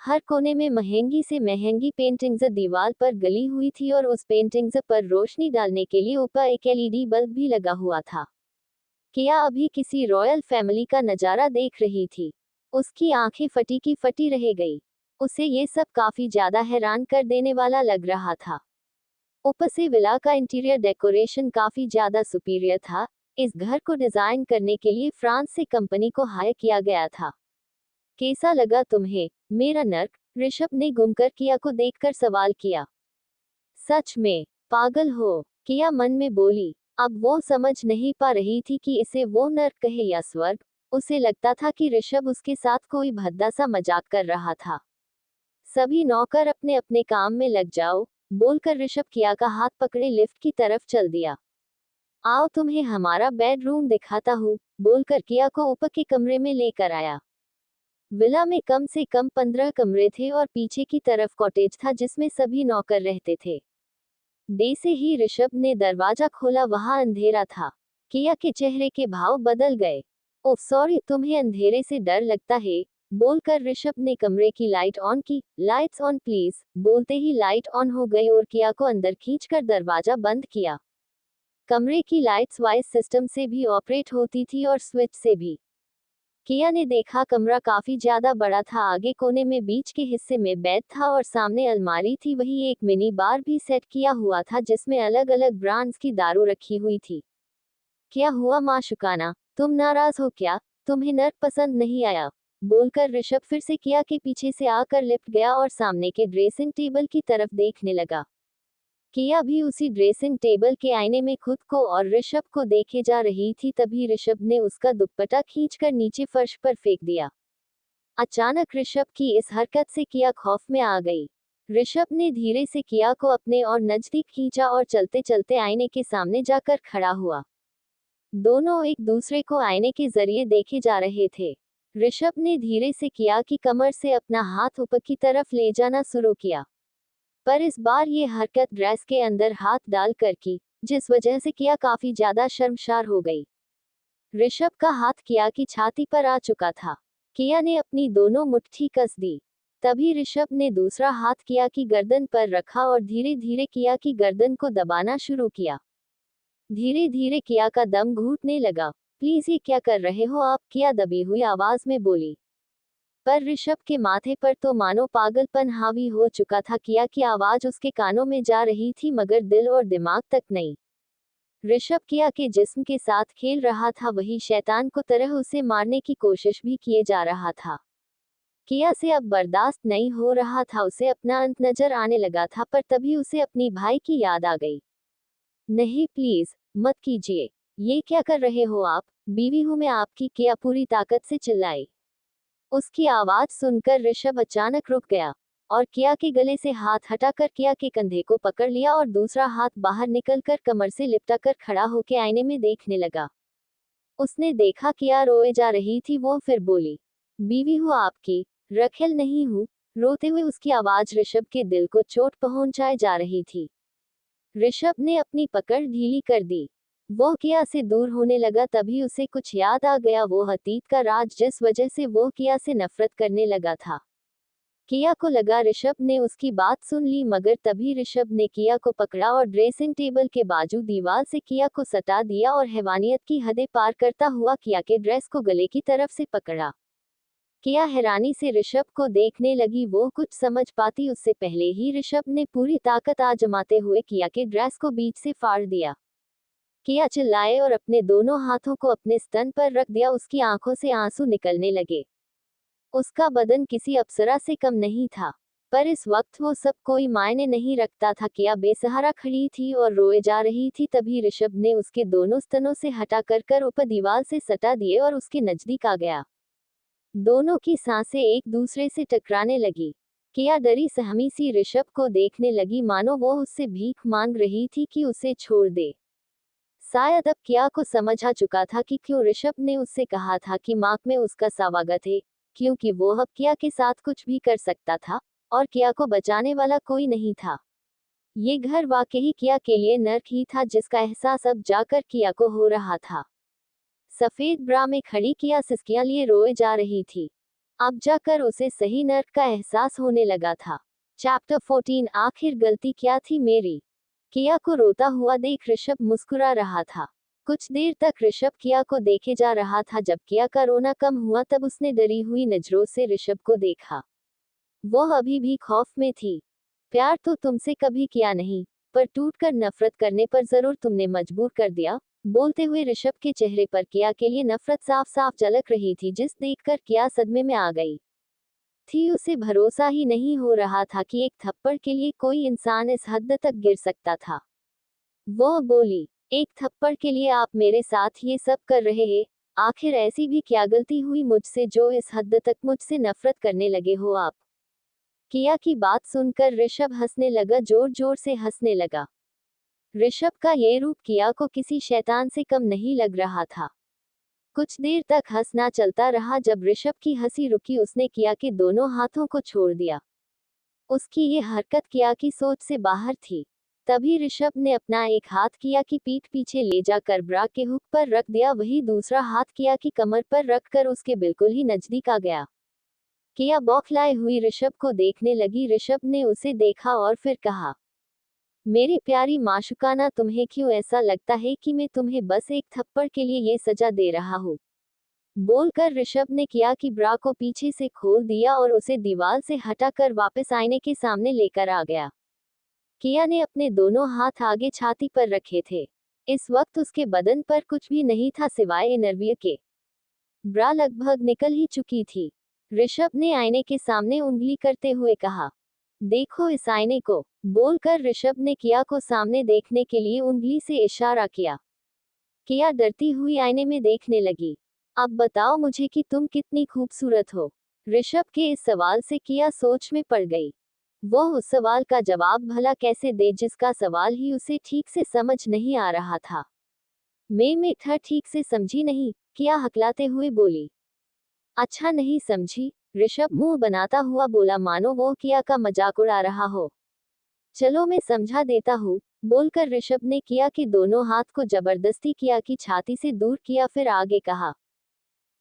हर कोने में महंगी से महंगी पेंटिंग्स दीवार पर गली हुई थी, और उस पेंटिंग्स पर रोशनी डालने के लिए ऊपर एक एलईडी बल्ब भी लगा हुआ था। किया अभी किसी रॉयल फैमिली का नजारा देख रही थी। उसकी आंखें फटी की फटी रह गई। उसे ये सब काफी ज्यादा हैरान कर देने वाला लग रहा था। ऊपर से विला का इंटीरियर डेकोरेशन काफी ज्यादा सुपीरियर था। इस घर को डिजाइन करने के लिए फ्रांस से कंपनी को हायर किया गया था। कैसा लगा तुम्हें मेरा नर्क? ऋषभ ने घूमकर किया को देखकर सवाल किया। सच में पागल हो? किया मन में बोली। अब वो समझ नहीं पा रही थी कि इसे वो नर्क कहे या स्वर्ग। उसे लगता था कि ऋषभ उसके साथ कोई भद्दा सा मजाक कर रहा था। सभी नौकर अपने अपने काम में लग जाओ, बोलकर ऋषभ किया का हाथ पकड़े लिफ्ट की तरफ चल दिया। आओ तुम्हें हमारा बेडरूम दिखाता हूँ, बोलकर किया को ऊपर के कमरे में लेकर आया। विला में कम से कम 15 कमरे थे और पीछे की तरफ कॉटेज था जिसमें सभी नौकर रहते थे। जैसे ही ऋषभ ने दरवाजा खोला वहां अंधेरा था। किया के चेहरे के भाव बदल गए। ओह सॉरी, तुम्हें अंधेरे से डर लगता है, बोलकर ऋषभ ने कमरे की लाइट ऑन की। लाइट्स ऑन प्लीज, बोलते ही लाइट ऑन हो गई और किया को अंदर खींचकर दरवाजा बंद किया। कमरे की लाइट्स वॉइस सिस्टम से भी ऑपरेट होती थी और स्विच से भी। किया ने देखा कमरा काफी ज्यादा बड़ा था। आगे कोने में बीच के हिस्से में बेड था और सामने अलमारी थी, वही एक मिनी बार भी सेट किया हुआ था जिसमें अलग अलग ब्रांड्स की दारू रखी हुई थी। क्या हुआ माशुकाना, तुम नाराज हो क्या? तुम्हें नर्क पसंद नहीं आया? बोलकर ऋषभ फिर से किया के पीछे से आकर लिपट गया और सामने के ड्रेसिंग टेबल की तरफ देखने लगा। किया भी उसी ड्रेसिंग टेबल के आईने में खुद को और ऋषभ को देखे जा रही थी, तभी ऋषभ ने उसका दुपट्टा खींचकर नीचे फर्श पर फेंक दिया। अचानक ऋषभ की इस हरकत से किया खौफ में आ गई। ऋषभ ने धीरे से किया को अपने और नजदीक खींचा और चलते चलते आईने के सामने जाकर खड़ा हुआ। दोनों एक दूसरे को आईने के जरिए देखे जा रहे थे। ऋषभ ने धीरे से किया की कमर से अपना हाथ ऊपर की तरफ ले जाना शुरू किया, पर इस बार ये हरकत ड्रेस के अंदर हाथ डालकर की, जिस वजह से किया काफी ज्यादा शर्मसार हो गई। ऋषभ का हाथ किया की छाती पर आ चुका था। किया ने अपनी दोनों मुट्ठी कस दी। तभी ऋषभ ने दूसरा हाथ किया की गर्दन पर रखा और धीरे धीरे किया की गर्दन को दबाना शुरू किया। धीरे धीरे किया का दम घुटने लगा। प्लीज ये क्या कर रहे हो आप? किया दबी हुई आवाज में बोली। पर ऋषभ के माथे पर तो मानो पागलपन हावी हो चुका था। किया की आवाज उसके कानों में जा रही थी मगर दिल और दिमाग तक नहीं। ऋषभ किया के जिस्म के साथ खेल रहा था, वही शैतान को तरह उसे मारने की कोशिश भी किए जा रहा था। किया से अब बर्दाश्त नहीं हो रहा था, उसे अपना अंत नजर आने लगा था, पर तभी उसे अपनी भाई की याद आ गई। नहीं प्लीज मत कीजिए, ये क्या कर रहे हो आप? बीवी हूं मैं आपकी, किया पूरी ताकत से चिल्लाई। उसकी आवाज सुनकर ऋषभ अचानक रुक गया। और किया के गले से हाथ हटाकर किया के कंधे को पकड़ लिया और दूसरा हाथ बाहर निकलकर कमर से लिपटा कर खड़ा होकर आईने में देखने लगा। उसने देखा किया रोए जा रही थी। वो फिर बोली, बीवी हूँ आपकी, रखेल नहीं हूँ। रोते हुए उसकी आवाज ऋषभ के दिल को चोट पहुंचाए जा रही थी। ऋषभ ने अपनी पकड़ ढीली कर दी। वो किया से दूर होने लगा। तभी उसे कुछ याद आ गया, वो अतीत का राज जिस वजह से वो किया से नफरत करने लगा था। किया को लगा ऋषभ ने उसकी बात सुन ली, मगर तभी ऋषभ ने किया को पकड़ा और ड्रेसिंग टेबल के बाजू दीवार से किया को सटा दिया और हैवानियत की हदें पार करता हुआ किया के ड्रेस को गले की तरफ से पकड़ा। किया हैरानी से ऋषभ को देखने लगी। वो कुछ समझ पाती उससे पहले ही ऋषभ ने पूरी ताकत आजमाते हुए किया के ड्रेस को बीच से फाड़ दिया। किया चिल्लाए और अपने दोनों हाथों को अपने स्तन पर रख दिया। उसकी आंखों से आंसू निकलने लगे। उसका बदन किसी अप्सरा से कम नहीं था, पर इस वक्त वो सब कोई मायने नहीं रखता था। किया बेसहारा खड़ी थी और रोए जा रही थी। तभी ऋषभ ने उसके दोनों स्तनों से हटा कर ऊपर दीवार से सटा दिए और उसके नजदीक आ गया। दोनों की सांसें एक दूसरे से टकराने लगी। किया डरी सहमी सी ऋषभ को देखने लगी, मानो वो उससे भीख मांग रही थी कि उसे छोड़ दे। शायद अब किया को समझ आ चुका था कि क्यों ऋषभ ने उससे कहा था कि माँ में उसका स्वागत है, क्योंकि वो अब किया के साथ कुछ भी कर सकता था और किया को बचाने वाला कोई नहीं था। ये घर वाकई किया के लिए नर्क ही था, जिसका एहसास अब जाकर किया को हो रहा था। सफेद ब्रा में खड़ी किया सिसकियां लिए रोए जा रही थी। अब जाकर उसे सही नर्क का एहसास होने लगा था। चैप्टर 14 आखिर गलती क्या थी मेरी। किया को रोता हुआ देख ऋषभ मुस्कुरा रहा था। कुछ देर तक ऋषभ किया को देखे जा रहा था। जब किया का रोना कम हुआ तब उसने डरी हुई नजरों से ऋषभ को देखा। वो अभी भी खौफ में थी। प्यार तो तुमसे कभी किया नहीं, पर टूटकर नफरत करने पर जरूर तुमने मजबूर कर दिया। बोलते हुए ऋषभ के चेहरे पर किया के लिए नफरत साफ साफ झलक रही थी, जिस देखकर किया सदमे में आ गई थी। उसे भरोसा ही नहीं हो रहा था कि एक थप्पड़ के लिए कोई इंसान इस हद तक गिर सकता था। वो बोली, एक थप्पड़ के लिए आप मेरे साथ ये सब कर रहे हैं? आखिर ऐसी भी क्या गलती हुई मुझसे जो इस हद तक मुझसे नफरत करने लगे हो आप? किया की बात सुनकर ऋषभ हंसने लगा, जोर जोर से हंसने लगा। ऋषभ का ये रूप किया को किसी शैतान से कम नहीं लग रहा था। कुछ देर तक हंसना चलता रहा। जब ऋषभ की हंसी रुकी, उसने किया के दोनों हाथों को छोड़ दिया। उसकी ये हरकत किया की सोच से बाहर थी। तभी ऋषभ ने अपना एक हाथ किया की पीठ पीछे ले जाकर ब्रा के हुक पर रख दिया, वही दूसरा हाथ किया की कमर पर रखकर उसके बिल्कुल ही नजदीक आ गया। किया बौखलाए हुई ऋषभ को देखने लगी। ऋषभ ने उसे देखा और फिर कहा, मेरी प्यारी माशुकाना, तुम्हें क्यों ऐसा लगता है कि मैं तुम्हें बस एक थप्पड़ के लिए ये सजा दे रहा हूँ? बोलकर ऋषभ ने किया कि ब्रा को पीछे से खोल दिया और उसे दीवार से हटाकर वापस आईने के सामने लेकर आ गया। किया ने अपने दोनों हाथ आगे छाती पर रखे थे। इस वक्त उसके बदन पर कुछ भी नहीं था सिवाय इनरवियर के। ब्रा लगभग निकल ही चुकी थी। ऋषभ ने आईने के सामने उंगली करते हुए कहा, देखो इस आईने को। बोलकर ऋषभ ने किया को सामने देखने के लिए उंगली से इशारा किया। किया डरती हुई आईने में देखने लगी। अब बताओ मुझे कि तुम कितनी खूबसूरत हो। ऋषभ के इस सवाल से किया सोच में पड़ गई। वो उस सवाल का जवाब भला कैसे दे जिसका सवाल ही उसे ठीक से समझ नहीं आ रहा था। मैं ठीक से समझी नहीं, किया हकलाते हुए बोली। अच्छा नहीं समझी? ऋषभ मुंह बनाता हुआ बोला, मानो वो किया का मजाक उड़ा रहा हो। चलो मैं समझा देता हूँ। बोलकर ऋषभ ने किया के दोनों हाथ को जबरदस्ती किया की छाती से दूर किया, फिर आगे कहा,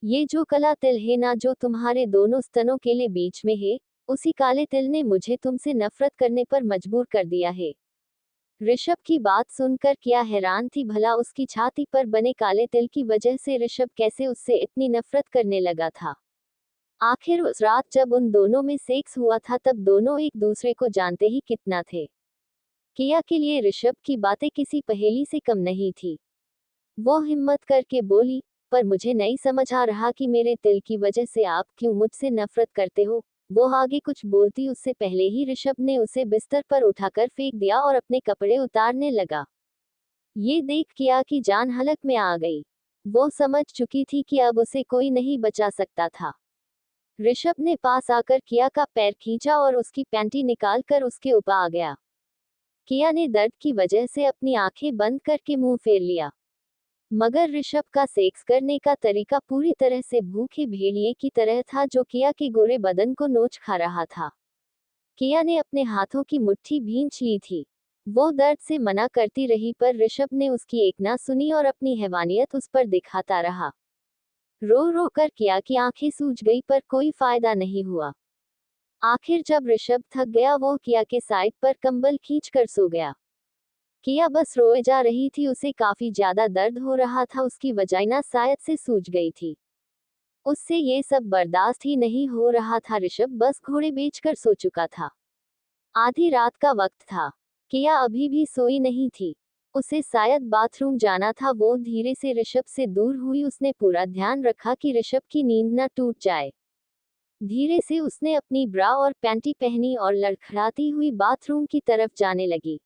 ये जो काला तिल है ना, जो तुम्हारे दोनों स्तनों के लिए बीच में है, उसी काले तिल ने मुझे तुमसे नफरत करने पर मजबूर कर दिया है। ऋषभ की बात सुनकर किया हैरान थी, भला उसकी छाती पर बने काले तिल की वजह से ऋषभ कैसे उससे इतनी नफरत करने लगा था। आखिर उस रात जब उन दोनों में सेक्स हुआ था तब दोनों एक दूसरे को जानते ही कितना थे। किया के लिए ऋषभ की बातें किसी पहेली से कम नहीं थी। वो हिम्मत करके बोली, पर मुझे नहीं समझ आ रहा कि मेरे तिल की वजह से आप क्यों मुझसे नफरत करते हो। वो आगे कुछ बोलती उससे पहले ही ऋषभ ने उसे बिस्तर पर उठाकर फेंक दिया और अपने कपड़े उतारने लगा। ये देख किया कि जान हलक में आ गई। वो समझ चुकी थी कि अब उसे कोई नहीं बचा सकता था। ऋषभ ने पास आकर किया का पैर खींचा और उसकी पैंटी निकाल कर उसके ऊपर आ गया। किया ने दर्द की वजह से अपनी आंखें बंद करके मुंह फेर लिया, मगर ऋषभ का सेक्स करने का तरीका पूरी तरह से भूखे भेड़िए की तरह था जो किया के गोरे बदन को नोच खा रहा था। किया ने अपने हाथों की मुट्ठी भींच ली थी। वो दर्द से मना करती रही पर ऋषभ ने उसकी एक ना सुनी और अपनी हैवानियत उस पर दिखाता रहा। रो रो कर किया की आंखें सूज गई पर कोई फायदा नहीं हुआ। आखिर जब ऋषभ थक गया वो किया के साइड पर कंबल खींच कर सो गया। किया बस रोए जा रही थी, उसे काफी ज्यादा दर्द हो रहा था, उसकी वजाइना शायद से सूज गई थी। उससे ये सब बर्दाश्त ही नहीं हो रहा था। ऋषभ बस घोड़े बेचकर सो चुका था। आधी रात का वक्त था। किया अभी भी सोई नहीं थी। उसे शायद बाथरूम जाना था। वो धीरे से ऋषभ से दूर हुई। उसने पूरा ध्यान रखा कि ऋषभ की नींद न टूट जाए। धीरे से उसने अपनी ब्रा और पैंटी पहनी और लड़खड़ाती हुई बाथरूम की तरफ जाने लगी।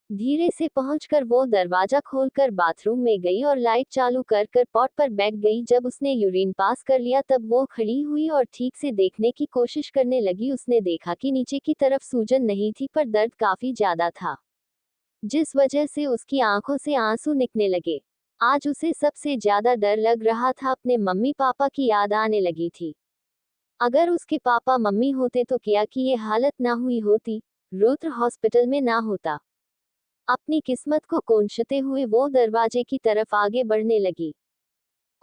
धीरे से पहुंचकर वो दरवाजा खोलकर बाथरूम में गई और लाइट चालू कर पॉट पर बैठ गई। जब उसने यूरिन पास कर लिया तब वो खड़ी हुई और ठीक से देखने की कोशिश करने लगी। उसने देखा कि नीचे की तरफ सूजन नहीं थी पर दर्द काफी ज्यादा था, जिस वजह से उसकी आंखों से आंसू निकलने लगे। आज उसे सबसे ज्यादा डर लग रहा था। अपने मम्मी पापा की याद आने लगी थी। अगर उसके पापा मम्मी होते तो किया की ये हालत ना हुई होती, रुद्र हॉस्पिटल में ना होता। अपनी किस्मत को कोंछते हुए वो दरवाजे की तरफ आगे बढ़ने लगी।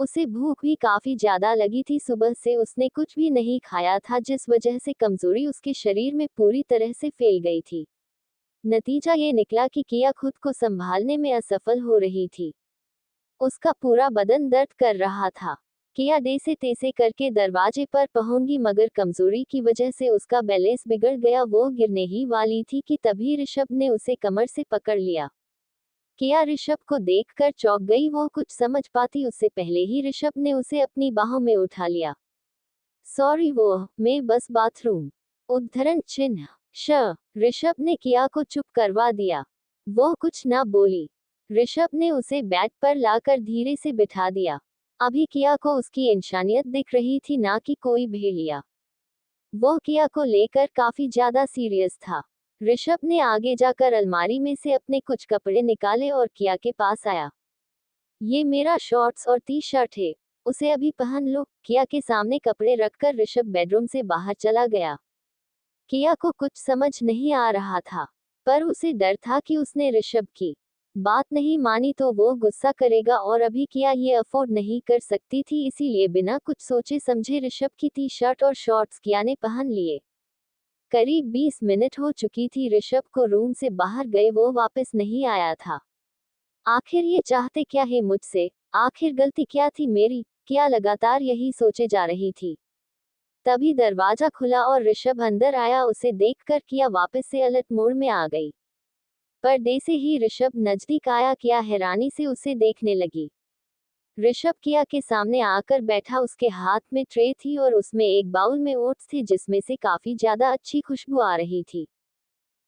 उसे भूख भी काफी ज्यादा लगी थी। सुबह से उसने कुछ भी नहीं खाया था, जिस वजह से कमजोरी उसके शरीर में पूरी तरह से फैल गई थी। नतीजा ये निकला कि किया खुद को संभालने में असफल हो रही थी। उसका पूरा बदन दर्द कर रहा था। किया जैसे तैसे करके दरवाजे पर पहुंची, मगर कमजोरी की वजह से उसका बैलेंस बिगड़ गया। वो गिरने ही वाली थी कि तभी ऋषभ ने उसे कमर से पकड़ लिया। किया ऋषभ को देखकर चौंक गई। वो कुछ समझ पाती उससे पहले ही ऋषभ ने उसे अपनी बाहों में उठा लिया। सॉरी वो, मैं बस बाथरूम। उद्धरण चिन्ह श। ऋषभ ने किया को चुप करवा दिया। वो कुछ ना बोली। ऋषभ ने उसे बेड पर लाकर धीरे से बिठा दिया। अभी किया को उसकी इंसानियत दिख रही थी, ना कि कोई भेड़िया। वो किया को लेकर काफी ज्यादा सीरियस था। ऋषभ ने आगे जाकर अलमारी में से अपने कुछ कपड़े निकाले और किया के पास आया। ये मेरा शॉर्ट्स और टी शर्ट है, उसे अभी पहन लो। किया के सामने कपड़े रखकर ऋषभ बेडरूम से बाहर चला गया। किया को कुछ समझ नहीं आ रहा था, पर उसे डर था कि उसने ऋषभ की बात नहीं मानी तो वो गुस्सा करेगा और अभी किया ये अफोर्ड नहीं कर सकती थी। इसीलिए बिना कुछ सोचे समझे ऋषभ की टी शर्ट और शॉर्ट्स किया ने पहन लिए। करीब 20 मिनट हो चुकी थी ऋषभ को रूम से बाहर गए, वो वापस नहीं आया था। आखिर ये चाहते क्या है मुझसे, आखिर गलती क्या थी मेरी, क्या लगातार यही सोचे जा रही थी। तभी दरवाजा खुला और ऋषभ अंदर आया। उसे देखकर किया वापस से अलर्ट मोड में आ गई। पर्दे से ही ऋषभ नजदीक आया। किया हैरानी से उसे देखने लगी। ऋषभ किया के सामने आकर बैठा। उसके हाथ में ट्रे थी और उसमें एक बाउल में ओट्स थे जिसमें से काफी ज्यादा अच्छी खुशबू आ रही थी।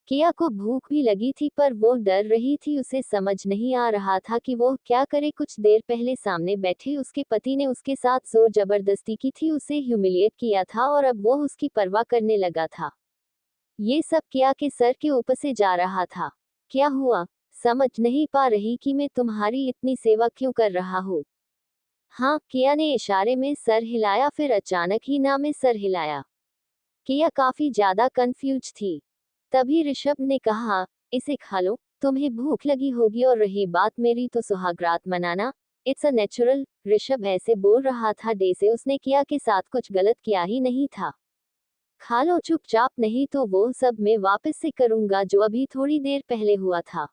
किया को भूख भी लगी थी पर वो डर रही थी। उसे समझ नहीं आ रहा था कि वो क्या करे। कुछ देर पहले सामने बैठे उसके पति ने उसके साथ जोर जबरदस्ती की थी, उसे ह्यूमिलिएट किया था और अब वो उसकी परवाह करने लगा था। ये सब किया के सर के ऊपर से जा रहा था। क्या हुआ, समझ नहीं पा रही कि मैं तुम्हारी इतनी सेवा क्यों कर रहा हूँ। हाँ, किया ने इशारे में सर हिलाया, फिर अचानक ही ना में सर हिलाया। किया काफी ज्यादा कंफ्यूज थी। तभी ऋषभ ने कहा, इसे खा लो, तुम्हें भूख लगी होगी, और रही बात मेरी तो सुहागरात मनाना, इट्स अ नेचुरल। ऋषभ ऐसे बोल रहा था जैसे उसने किया के साथ कुछ गलत किया ही नहीं था। खा लो चुपचाप, नहीं तो वो सब मैं वापस से करूंगा जो अभी थोड़ी देर पहले हुआ था।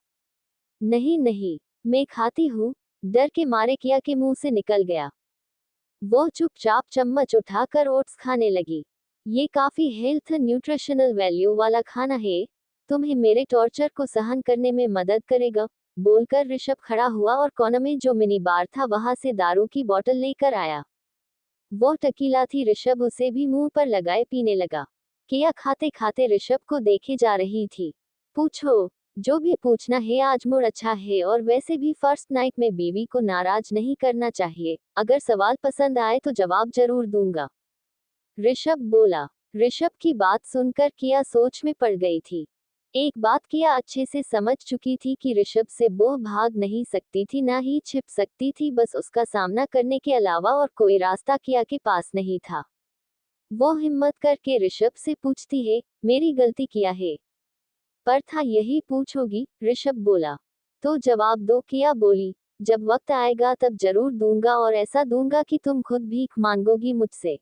नहीं नहीं, मैं खाती हूँ, डर के मारे किया के मुंह से निकल गया। वो चुपचाप चम्मच उठाकर ओट्स खाने लगी। ये काफी हेल्थ न्यूट्रिशनल वैल्यू वाला खाना है, तुम्हें मेरे टॉर्चर को सहन करने में मदद करेगा। बोलकर ऋषभ खड़ा हुआ और कोने में जो मिनी बार था वहां से दारू की बोतल लेकर आया। वो टकीला थी। ऋषभ उसे भी मुंह पर लगाए पीने लगा। किया खाते खाते ऋषभ को देखे जा रही थी। पूछो, जो भी पूछना है, आज मूड अच्छा है और वैसे भी फर्स्ट नाइट में बीवी को नाराज नहीं करना चाहिए। अगर सवाल पसंद आए तो जवाब जरूर दूंगा। ऋषभ बोला। ऋषभ की बात सुनकर किया सोच में पड़ गई थी। एक बात किया अच्छे से समझ चुकी थी कि ऋषभ से वो भाग नहीं सकती थी, ना ही छिप सकती थी, बस उसका सामना करने के अलावा और कोई रास्ता किया के पास नहीं था। वो हिम्मत करके ऋषभ से पूछती है, मेरी गलती क्या है? पर था यही पूछोगी? ऋषभ बोला। तो जवाब दो, किया बोली। जब वक्त आएगा तब जरूर दूंगा, और ऐसा दूंगा कि तुम खुद भीख मांगोगी मुझसे।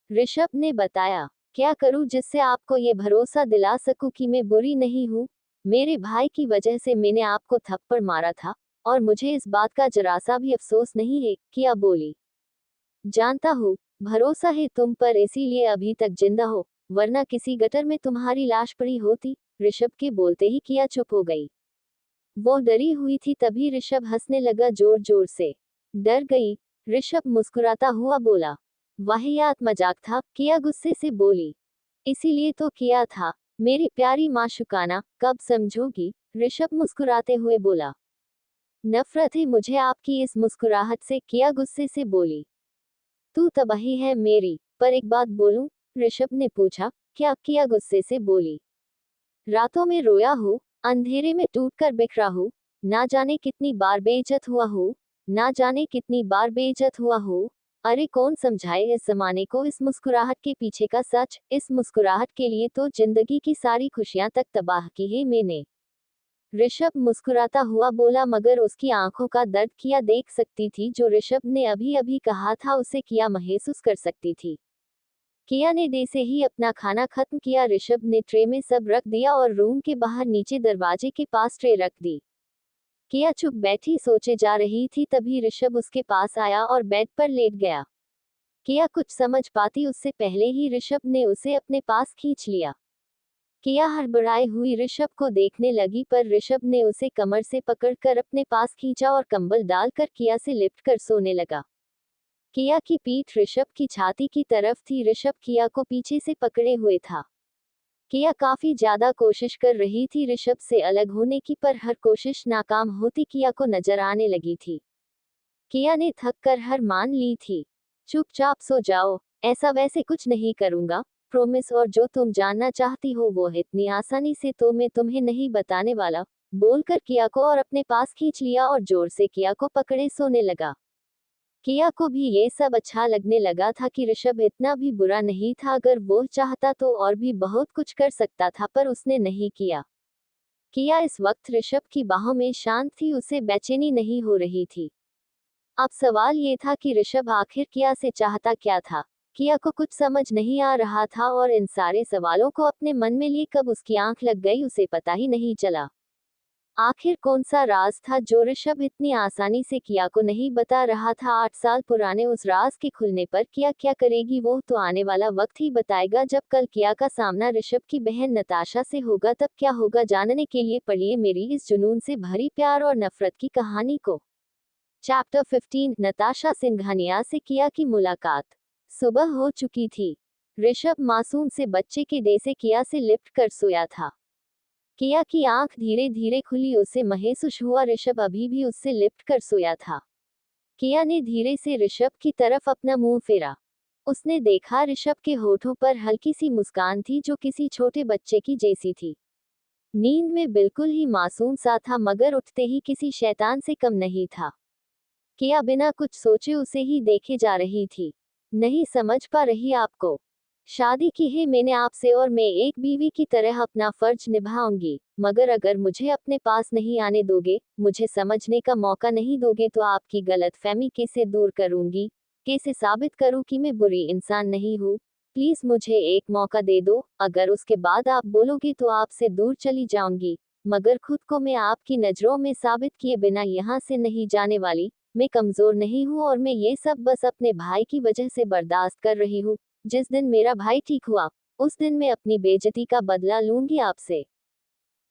ऋषभ ने बताया। क्या करूं जिससे आपको ये भरोसा दिला सकूं कि मैं बुरी नहीं हूं? मेरे भाई की वजह से मैंने आपको थप्पड़ मारा था, और मुझे इस बात का जरा सा भी अफसोस नहीं है, किया बोली। जानता हूँ, भरोसा है तुम पर, इसीलिए अभी तक जिंदा हो, वरना किसी गटर में तुम्हारी लाश पड़ी होती। ऋषभ के बोलते ही किया चुप हो गई। वो डरी हुई थी, तभी ऋषभ हंसने लगा जोर जोर से। डर गई? ऋषभ मुस्कुराता हुआ बोला। वाहियात मजाक था, किया गुस्से से बोली। इसीलिए तो किया था, मेरी प्यारी माशुकाना, कब समझोगी? ऋषभ मुस्कुराते हुए बोला। नफरत है मुझे आपकी इस मुस्कुराहट से, किया गुस्से से बोली। तू तबाही है मेरी, पर एक बात बोलूं? ऋषभ ने पूछा। क्या? किया गुस्से से बोली। रातों में रोया हूँ, अंधेरे में टूटकर बिखरा हूँ, ना जाने कितनी बार बेइज्जत हुआ हूँ, ना जाने कितनी बार बेइज्जत हुआ हूँ। अरे कौन समझाए इस जमाने को इस मुस्कुराहट के पीछे का सच? इस मुस्कुराहट के लिए तो जिंदगी की सारी खुशियां तक तबाह की है मैंने। ऋषभ मुस्कुराता हुआ बोला, मगर उसकी आंखों का दर्द किया देख सकती थी। जो ऋषभ ने अभी अभी कहा था उसे किया महसूस कर सकती थी। किया ने दे से ही अपना खाना खत्म किया। ऋषभ ने ट्रे में सब रख दिया और रूम के बाहर नीचे दरवाजे के पास ट्रे रख दी। किया चुप बैठी सोचे जा रही थी, तभी ऋषभ उसके पास आया और बेड पर लेट गया। किया कुछ समझ पाती उससे पहले ही ऋषभ ने उसे अपने पास खींच लिया। किया हड़बड़ाई हुई ऋषभ को देखने लगी, पर ऋषभ ने उसे कमर से पकड़कर अपने पास खींचा और कंबल डालकर किया से लिपट कर सोने लगा। किया की पीठ ऋषभ की छाती की तरफ थी। ऋषभ किया को पीछे से पकड़े हुए था। किया काफी ज्यादा कोशिश कर रही थी ऋषभ से अलग होने की, पर हर कोशिश नाकाम होती किया को नजर आने लगी थी। किया ने थक कर हार मान ली थी। चुपचाप सो जाओ, ऐसा वैसे कुछ नहीं करूंगा, प्रॉमिस, और जो तुम जानना चाहती हो वो इतनी आसानी से तो मैं तुम्हें नहीं बताने वाला, बोलकर किया को और अपने पास खींच लिया और जोर से किया को पकड़े सोने लगा। किया को भी ये सब अच्छा लगने लगा था कि ऋषभ इतना भी बुरा नहीं था। अगर वो चाहता तो और भी बहुत कुछ कर सकता था, पर उसने नहीं किया। किया इस वक्त ऋषभ की बाहों में शांत थी, उसे बेचैनी नहीं हो रही थी। अब सवाल ये था कि ऋषभ आखिर किया से चाहता क्या था। किया को कुछ समझ नहीं आ रहा था, और इन सारे सवालों को अपने मन में लिए कब उसकी आंख लग गई उसे पता ही नहीं चला। आखिर कौन सा राज था जो ऋषभ इतनी आसानी से किया को नहीं बता रहा था? 8 साल पुराने उस राज के खुलने पर किया क्या करेगी वो तो आने वाला वक्त ही बताएगा। जब कल किया का सामना ऋषभ की बहन नताशा से होगा तब क्या होगा, जानने के लिए पढ़िए मेरी इस जुनून से भरी प्यार और नफरत की कहानी को। चैप्टर 15, नताशा सिंघानिया से किया की मुलाकात। सुबह हो चुकी थी। ऋषभ मासूम से बच्चे के डे से किया से लिपट कर सोया था। किया की आंख धीरे धीरे खुली, उसे महसूस हुआ ऋषभ अभी भी उससे लिपट कर सोया था। किया ने धीरे से ऋषभ की तरफ अपना मुंह फेरा। उसने देखा ऋषभ के होठों पर हल्की सी मुस्कान थी जो किसी छोटे बच्चे की जैसी थी। नींद में बिल्कुल ही मासूम सा था, मगर उठते ही किसी शैतान से कम नहीं था। किया बिना कुछ सोचे उसे ही देखे जा रही थी। नहीं समझ पा रही आपको? शादी की है मैंने आपसे, और मैं एक बीवी की तरह अपना फर्ज निभाऊंगी, मगर अगर मुझे अपने पास नहीं आने दोगे, मुझे समझने का मौका नहीं दोगे, तो आपकी गलतफहमी कैसे दूर करूंगी? कैसे साबित करूं कि मैं बुरी इंसान नहीं हूँ? प्लीज मुझे एक मौका दे दो, अगर उसके बाद आप बोलोगे तो आपसे दूर चली जाऊंगी, मगर खुद को मैं आपकी नजरों में साबित किए बिना यहाँ से नहीं जाने वाली। मैं कमजोर नहीं हूँ, और मैं ये सब बस अपने भाई की वजह से बर्दाश्त कर रही हूँ। जिस दिन मेरा भाई ठीक हुआ, उस दिन मैं अपनी बेइज्जती का बदला लूंगी आपसे।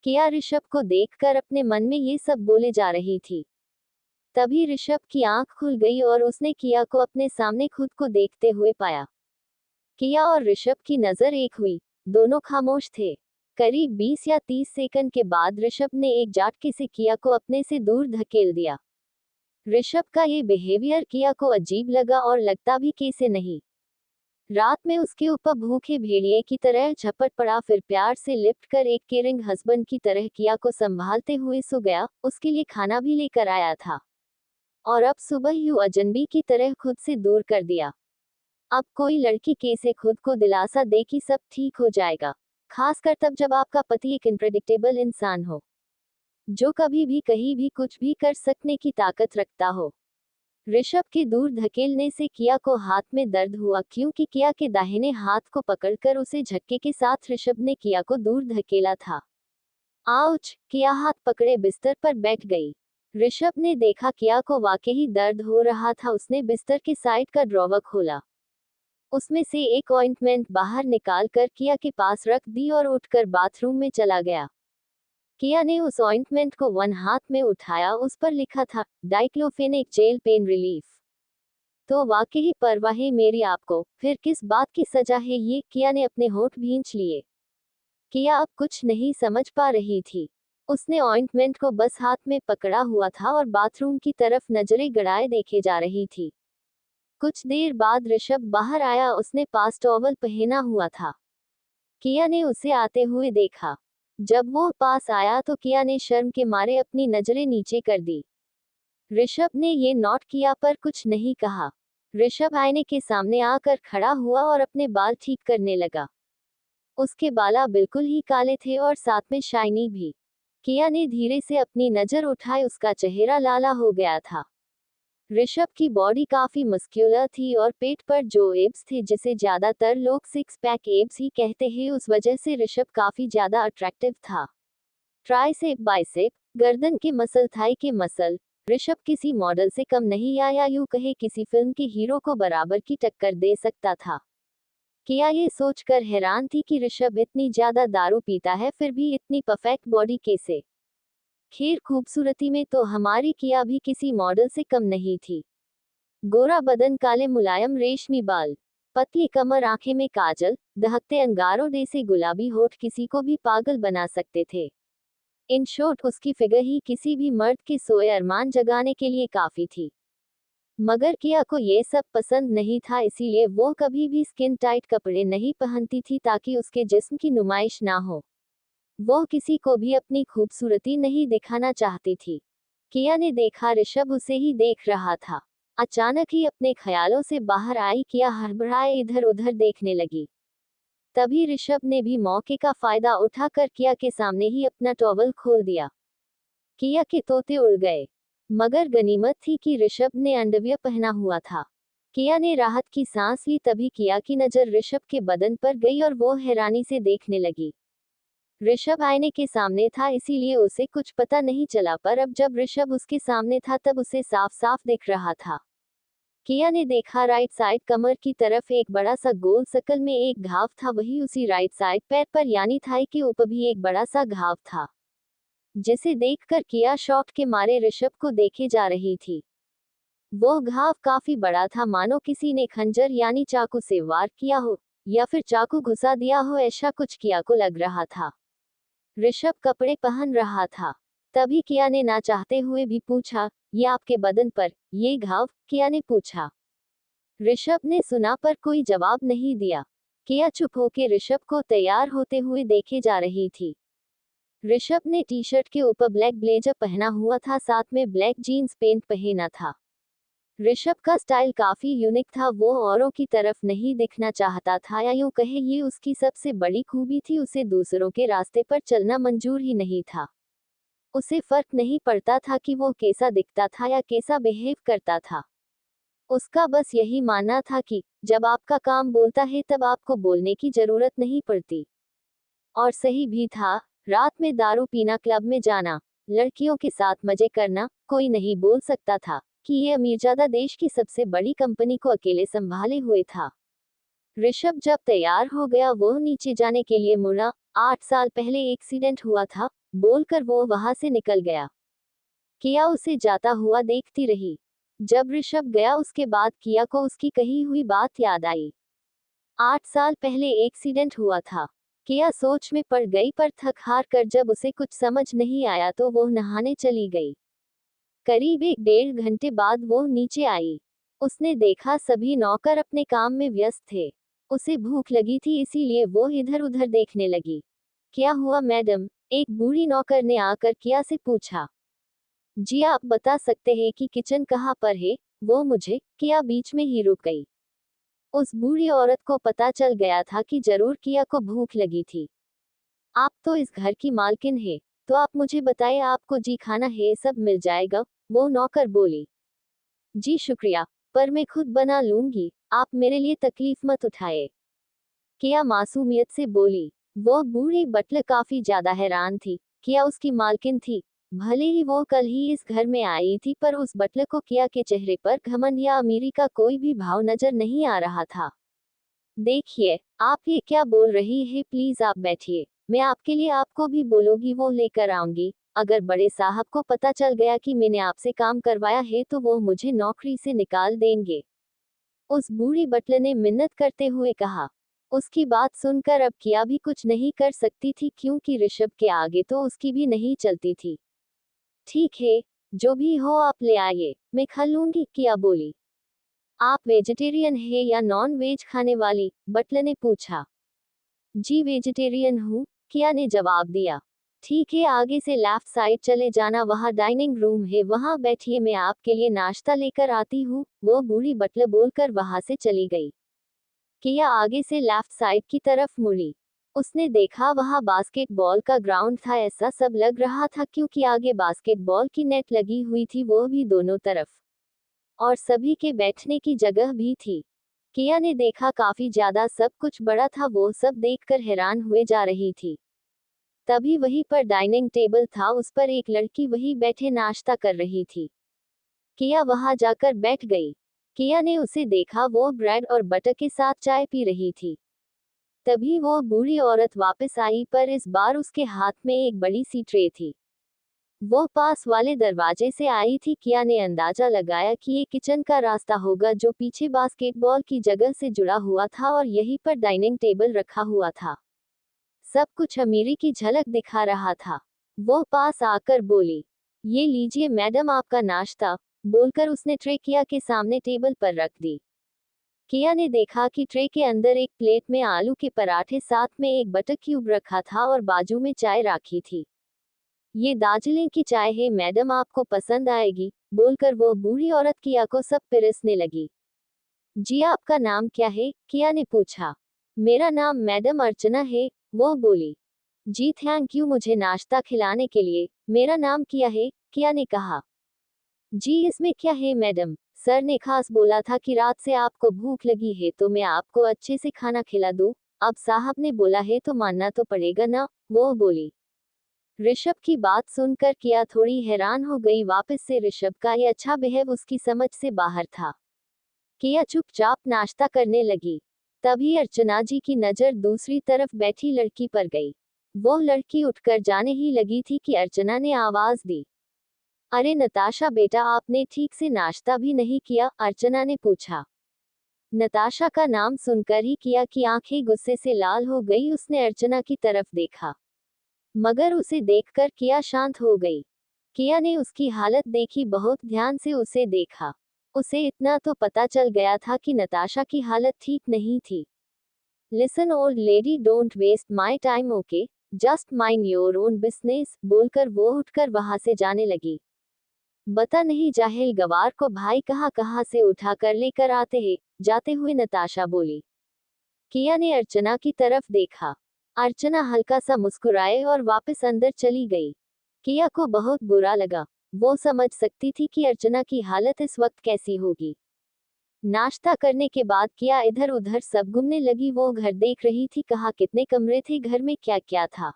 किया ऋषभ को देखकर अपने मन में ये सब बोले जा रही थी। तभी ऋषभ की आंख खुल गई और उसने किया को अपने सामने खुद को देखते हुए पाया। किया और ऋषभ की नजर एक हुई। दोनों खामोश थे। करीब 20 या 30 सेकंड के बाद ऋषभ ने एक झटके से किया को अपने से दूर धकेल दिया। ऋषभ का ये बिहेवियर किया को अजीब लगा, और लगता भी कैसे नहीं। रात में उसके ऊपर भूखे भेड़िए की तरह झपट पड़ा, फिर प्यार से लिपट कर एक केयरिंग हस्बैंड की तरह किया को संभालते हुए सो गया। उसके लिए खाना भी लेकर आया था और अब सुबह ही अजनबी की तरह खुद से दूर कर दिया। अब कोई लड़की कैसे खुद को दिलासा दे कि सब ठीक हो जाएगा, खासकर तब जब आपका पति एक इनप्रेडिक्टेबल इंसान हो, जो कभी भी कहीं भी कुछ भी कर सकने की ताकत रखता हो। ऋषभ के दूर धकेलने से किया को हाथ में दर्द हुआ, क्योंकि किया के दाहिने हाथ को पकड़कर उसे झटके के साथ ऋषभ ने किया को दूर धकेला था। आउच! किया हाथ पकड़े बिस्तर पर बैठ गई। ऋषभ ने देखा किया को वाकई दर्द हो रहा था। उसने बिस्तर के साइड का ड्रॉवर खोला, उसमें से एक ऑइंटमेंट बाहर निकाल कर किया के पास रख दी और उठकर बाथरूम में चला गया। किया ने उस ऑइंटमेंट को वन हाथ में उठाया, उस पर लिखा था डाइक्लोफेनेक जेल पेन रिलीफ। तो वाकई परवाह है मेरी आपको, फिर किस बात की सजा है ये? किया ने अपने होंठ भींच लिए। किया अब कुछ नहीं समझ पा रही थी। उसने ऑइंटमेंट को बस हाथ में पकड़ा हुआ था और बाथरूम की तरफ नजरें गड़ाए देखे जा रही थी। कुछ देर बाद ऋषभ बाहर आया, उसने पास टॉवल पहना हुआ था। किया ने उसे आते हुए देखा। जब वो पास आया तो किया ने शर्म के मारे अपनी नजरें नीचे कर दी। ऋषभ ने ये नोट किया पर कुछ नहीं कहा। ऋषभ आईने के सामने आकर खड़ा हुआ और अपने बाल ठीक करने लगा। उसके बाला बिल्कुल ही काले थे और साथ में शाइनी भी। किया ने धीरे से अपनी नजर उठाई, उसका चेहरा लाला हो गया था। ऋषभ की बॉडी काफी मस्क्यूलर थी और पेट पर जो एब्स थे, जिसे ज्यादातर लोग सिक्स पैक एब्स ही कहते हैं, उस वजह से ऋषभ काफी ज्यादा अट्रैक्टिव था। ट्राइसेप, बाइसेप, गर्दन के मसल, थाई के मसल, ऋषभ किसी मॉडल से कम नहीं, या यूं कहे किसी फिल्म के हीरो को बराबर की टक्कर दे सकता था। किया ये सोचकर हैरान थी कि ऋषभ इतनी ज्यादा दारू पीता है फिर भी इतनी परफेक्ट बॉडी कैसे। खैर, खूबसूरती में तो हमारी किया भी किसी मॉडल से कम नहीं थी। गोरा बदन, काले मुलायम रेशमी बाल, पतली कमर, आंखें में काजल, दहकते अंगारों जैसे गुलाबी होठ किसी को भी पागल बना सकते थे। इन शॉर्ट, उसकी फिगर ही किसी भी मर्द के सोए अरमान जगाने के लिए काफी थी। मगर किया को ये सब पसंद नहीं था, इसीलिए वो कभी भी स्किन टाइट कपड़े नहीं पहनती थी ताकि उसके जिस्म की नुमाइश ना हो। वो किसी को भी अपनी खूबसूरती नहीं दिखाना चाहती थी। किया ने देखा ऋषभ उसे ही देख रहा था। अचानक ही अपने ख्यालों से बाहर आई किया हड़बड़ाए इधर उधर देखने लगी। तभी ऋषभ ने भी मौके का फायदा उठाकर किया के सामने ही अपना टॉवल खोल दिया। किया के तोते उड़ गए। मगर गनीमत थी कि ऋषभ ने अंडरवियर पहना हुआ था। किया ने राहत की सांस ली, तभी किया की नजर ऋषभ के बदन पर गई और वो हैरानी से देखने लगी। ऋषभ आईने के सामने था, इसीलिए उसे कुछ पता नहीं चला, पर अब जब ऋषभ उसके सामने था तब उसे साफ साफ दिख रहा था। किया ने देखा राइट साइड कमर की तरफ एक बड़ा सा गोल सर्कल में एक घाव था, वही उसी राइट साइड पैर पर यानी थाई के ऊपर भी एक बड़ा सा घाव था, जिसे देखकर किया शॉक के मारे ऋषभ को देखे जा रही थी। वो घाव काफी बड़ा था, मानो किसी ने खंजर यानी चाकू से वार किया हो या फिर चाकू घुसा दिया हो, ऐसा कुछ किया को लग रहा था। ऋषभ कपड़े पहन रहा था। तभी किया ने ना चाहते हुए भी पूछा, ये आपके बदन पर ये घाव? किया ने पूछा। ऋषभ ने सुना पर कोई जवाब नहीं दिया। किया चुप होकर ऋषभ को तैयार होते हुए देखे जा रही थी। ऋषभ ने टी शर्ट के ऊपर ब्लैक ब्लेजर पहना हुआ था, साथ में ब्लैक जीन्स पैंट पहना था। ऋषभ का स्टाइल काफी यूनिक था, वो औरों की तरफ नहीं दिखना चाहता था, या यूं कहे ये उसकी सबसे बड़ी खूबी थी, उसे दूसरों के रास्ते पर चलना मंजूर ही नहीं था। उसे फर्क नहीं पड़ता था कि वो कैसा दिखता था या कैसा बिहेव करता था। उसका बस यही मानना था कि जब आपका काम बोलता है तब आपको बोलने की जरूरत नहीं पड़ती। और सही भी था। रात में दारू पीना, क्लब में जाना, लड़कियों के साथ मजे करना, कोई नहीं बोल सकता था कि ये अमीरजादा देश की सबसे बड़ी कंपनी को अकेले संभाले हुए था। ऋषभ जब तैयार हो गया वो नीचे जाने के लिए मुड़ा। 8 साल पहले एक्सीडेंट हुआ था, बोलकर वो वहां से निकल गया। किया उसे जाता हुआ देखती रही। जब ऋषभ गया उसके बाद किया को उसकी कही हुई बात याद आई। 8 साल पहले एक्सीडेंट हुआ था। किया सोच में पड़ गई, पर थक हार कर जब उसे कुछ समझ नहीं आया तो वो नहाने चली गई। करीब 1 डेढ़ घंटे बाद वो नीचे आई। उसने देखा सभी नौकर अपने काम में व्यस्त थे। उसे भूख लगी थी इसीलिए वो इधर उधर देखने लगी। क्या हुआ मैडम? एक बूढ़ी नौकर ने आकर किया से पूछा। जी आप बता सकते हैं कि किचन कहाँ पर है? वो मुझे, किया बीच में ही रुक गई। उस बूढ़ी औरत को पता चल गया था कि जरूर किया को भूख लगी थी। आप तो इस घर की मालकिन है, तो आप मुझे बताएं आपको जी खाना है सब मिल जाएगा, वो नौकर बोली। जी शुक्रिया, पर मैं खुद बना लूंगी, आप मेरे लिए तकलीफ मत उठाए। किया मासूमियत से बोली। वो बूढ़ी बटलर काफी ज्यादा हैरान थी। किया उसकी मालकिन थी। भले ही वो कल ही इस घर में आई थी पर उस बटलर को किया के चेहरे पर घमंड या अमीरी का कोई भी भाव नजर नहीं आ रहा था। देखिए, आप ये क्या बोल रही है, प्लीज आप बैठिए, मैं आपके लिए आपको भी बोलोगी वो लेकर आऊंगी। अगर बड़े साहब को पता चल गया कि मैंने आपसे काम करवाया है तो वो मुझे नौकरी से निकाल देंगे, उस बूढ़ी बटलर ने मिन्नत करते हुए कहा। उसकी बात सुनकर अब किया भी कुछ नहीं कर सकती थी क्योंकि ऋषभ के आगे तो उसकी भी नहीं चलती थी। ठीक है, जो भी हो आप ले आइए, मैं खा लूंगी, किया बोली। आप वेजिटेरियन है या नॉन वेज खाने वाली? बटलर ने पूछा। जी वेजिटेरियन हूँ, किया ने जवाब दिया। ठीक है, आगे से लेफ्ट साइड चले जाना, वहाँ डाइनिंग रूम है, वहाँ बैठिए, मैं आपके लिए नाश्ता लेकर आती हूँ, वो बूढ़ी बटलर बोलकर वहाँ से चली गई। किया आगे से लेफ्ट साइड की तरफ मुड़ी। उसने देखा वहाँ बास्केटबॉल का ग्राउंड था, ऐसा सब लग रहा था क्योंकि आगे बास्केटबॉल की नेट लगी हुई थी, वो भी दोनों तरफ, और सभी के बैठने की जगह भी थी। किया ने देखा काफी ज्यादा सब कुछ बड़ा था, वो सब देखकर हैरान हुए जा रही थी। तभी वहीं पर डाइनिंग टेबल था, उस पर एक लड़की वहीं बैठे नाश्ता कर रही थी। किया वहां जाकर बैठ गई। किया ने उसे देखा, वो ब्रेड और बटर के साथ चाय पी रही थी। तभी वो बूढ़ी औरत वापस आई, पर इस बार उसके हाथ में एक बड़ी सी ट्रे थी। वो पास वाले दरवाजे से आई थी। किया ने अंदाजा लगाया कि ये किचन का रास्ता होगा जो पीछे बास्केटबॉल की जगह से जुड़ा हुआ था और यहीं पर डाइनिंग टेबल रखा हुआ था। सब कुछ अमीरी की झलक दिखा रहा था। वो पास आकर बोली, ये लीजिए मैडम आपका नाश्ता, बोलकर उसने ट्रे किया के सामने टेबल पर रख दी। किया ने देखा कि ट्रे के अंदर एक प्लेट में आलू के पराठे, साथ में एक बटर क्यूब रखा था और बाजू में चाय रखी थी। ये दार्जिलिंग की चाय है मैडम, आपको पसंद आएगी, बोलकर वो बूढ़ी औरत किया को सब पिरसने लगी। जी आपका नाम क्या है? किया ने पूछा। मेरा नाम मैडम अर्चना है, वो बोली। जी थैंक यू मुझे नाश्ता खिलाने के लिए, मेरा नाम किया है, किया ने कहा। जी इसमें क्या है मैडम, सर ने खास बोला था कि रात से आपको भूख लगी है तो मैं आपको अच्छे से खाना खिला दूं, अब साहब ने बोला है तो मानना तो पड़ेगा ना, वो बोली। ऋषभ की बात सुनकर किया थोड़ी हैरान हो गई, वापस से ऋषभ का ये अच्छा बिहेव उसकी समझ से बाहर था। किया चुपचाप नाश्ता करने लगी। तभी अर्चना जी की नजर दूसरी तरफ बैठी लड़की पर गई। वो लड़की उठकर जाने ही लगी थी कि अर्चना ने आवाज दी। अरे नताशा बेटा, आपने ठीक से नाश्ता भी नहीं किया? अर्चना ने पूछा। नताशा का नाम सुनकर ही किया की आंखें गुस्से से लाल हो गई, उसने अर्चना की तरफ देखा, मगर उसे देखकर किया शांत हो गई। किया ने उसकी हालत देखी, बहुत ध्यान से उसे देखा। उसे इतना तो पता चल गया था कि नताशा की हालत ठीक नहीं थी। Listen old lady, don't waste my time, okay, just mind your own business, बोलकर वो उठकर वहां से जाने लगी। बता नहीं जाहिल गवार को भाई कहाँ कहाँ से उठा कर लेकर आते हैं, जाते हुए नताशा बोली। किया ने अर्चना की तरफ देखा। अर्चना हल्का सा मुस्कुराए और वापस अंदर चली गई। किया को बहुत बुरा लगा। वो समझ सकती थी कि अर्चना की हालत इस वक्त कैसी होगी। नाश्ता करने के बाद किया इधर उधर सब घूमने लगी। वो घर देख रही थी, कहाँ कितने कमरे थे, घर में क्या क्या था।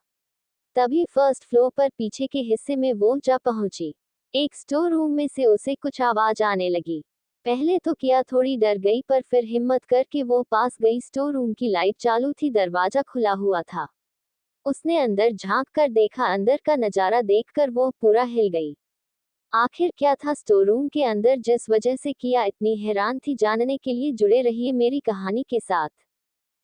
तभी फर्स्ट फ्लोर पर पीछे के हिस्से में वो जा पहुंची। एक स्टोर रूम में से उसे कुछ आवाज आने लगी। पहले तो किया थोड़ी डर गई, पर फिर हिम्मत करके वो पास गई। स्टोर रूम की लाइट चालू थी, दरवाजा खुला हुआ था। उसने अंदर झांक कर देखा, अंदर का नजारा देखकर वो पूरा हिल गई। आखिर क्या था स्टोर रूम के अंदर जिस वजह से किया इतनी हैरान थी? जानने के लिए जुड़े रहिए मेरी कहानी के साथ।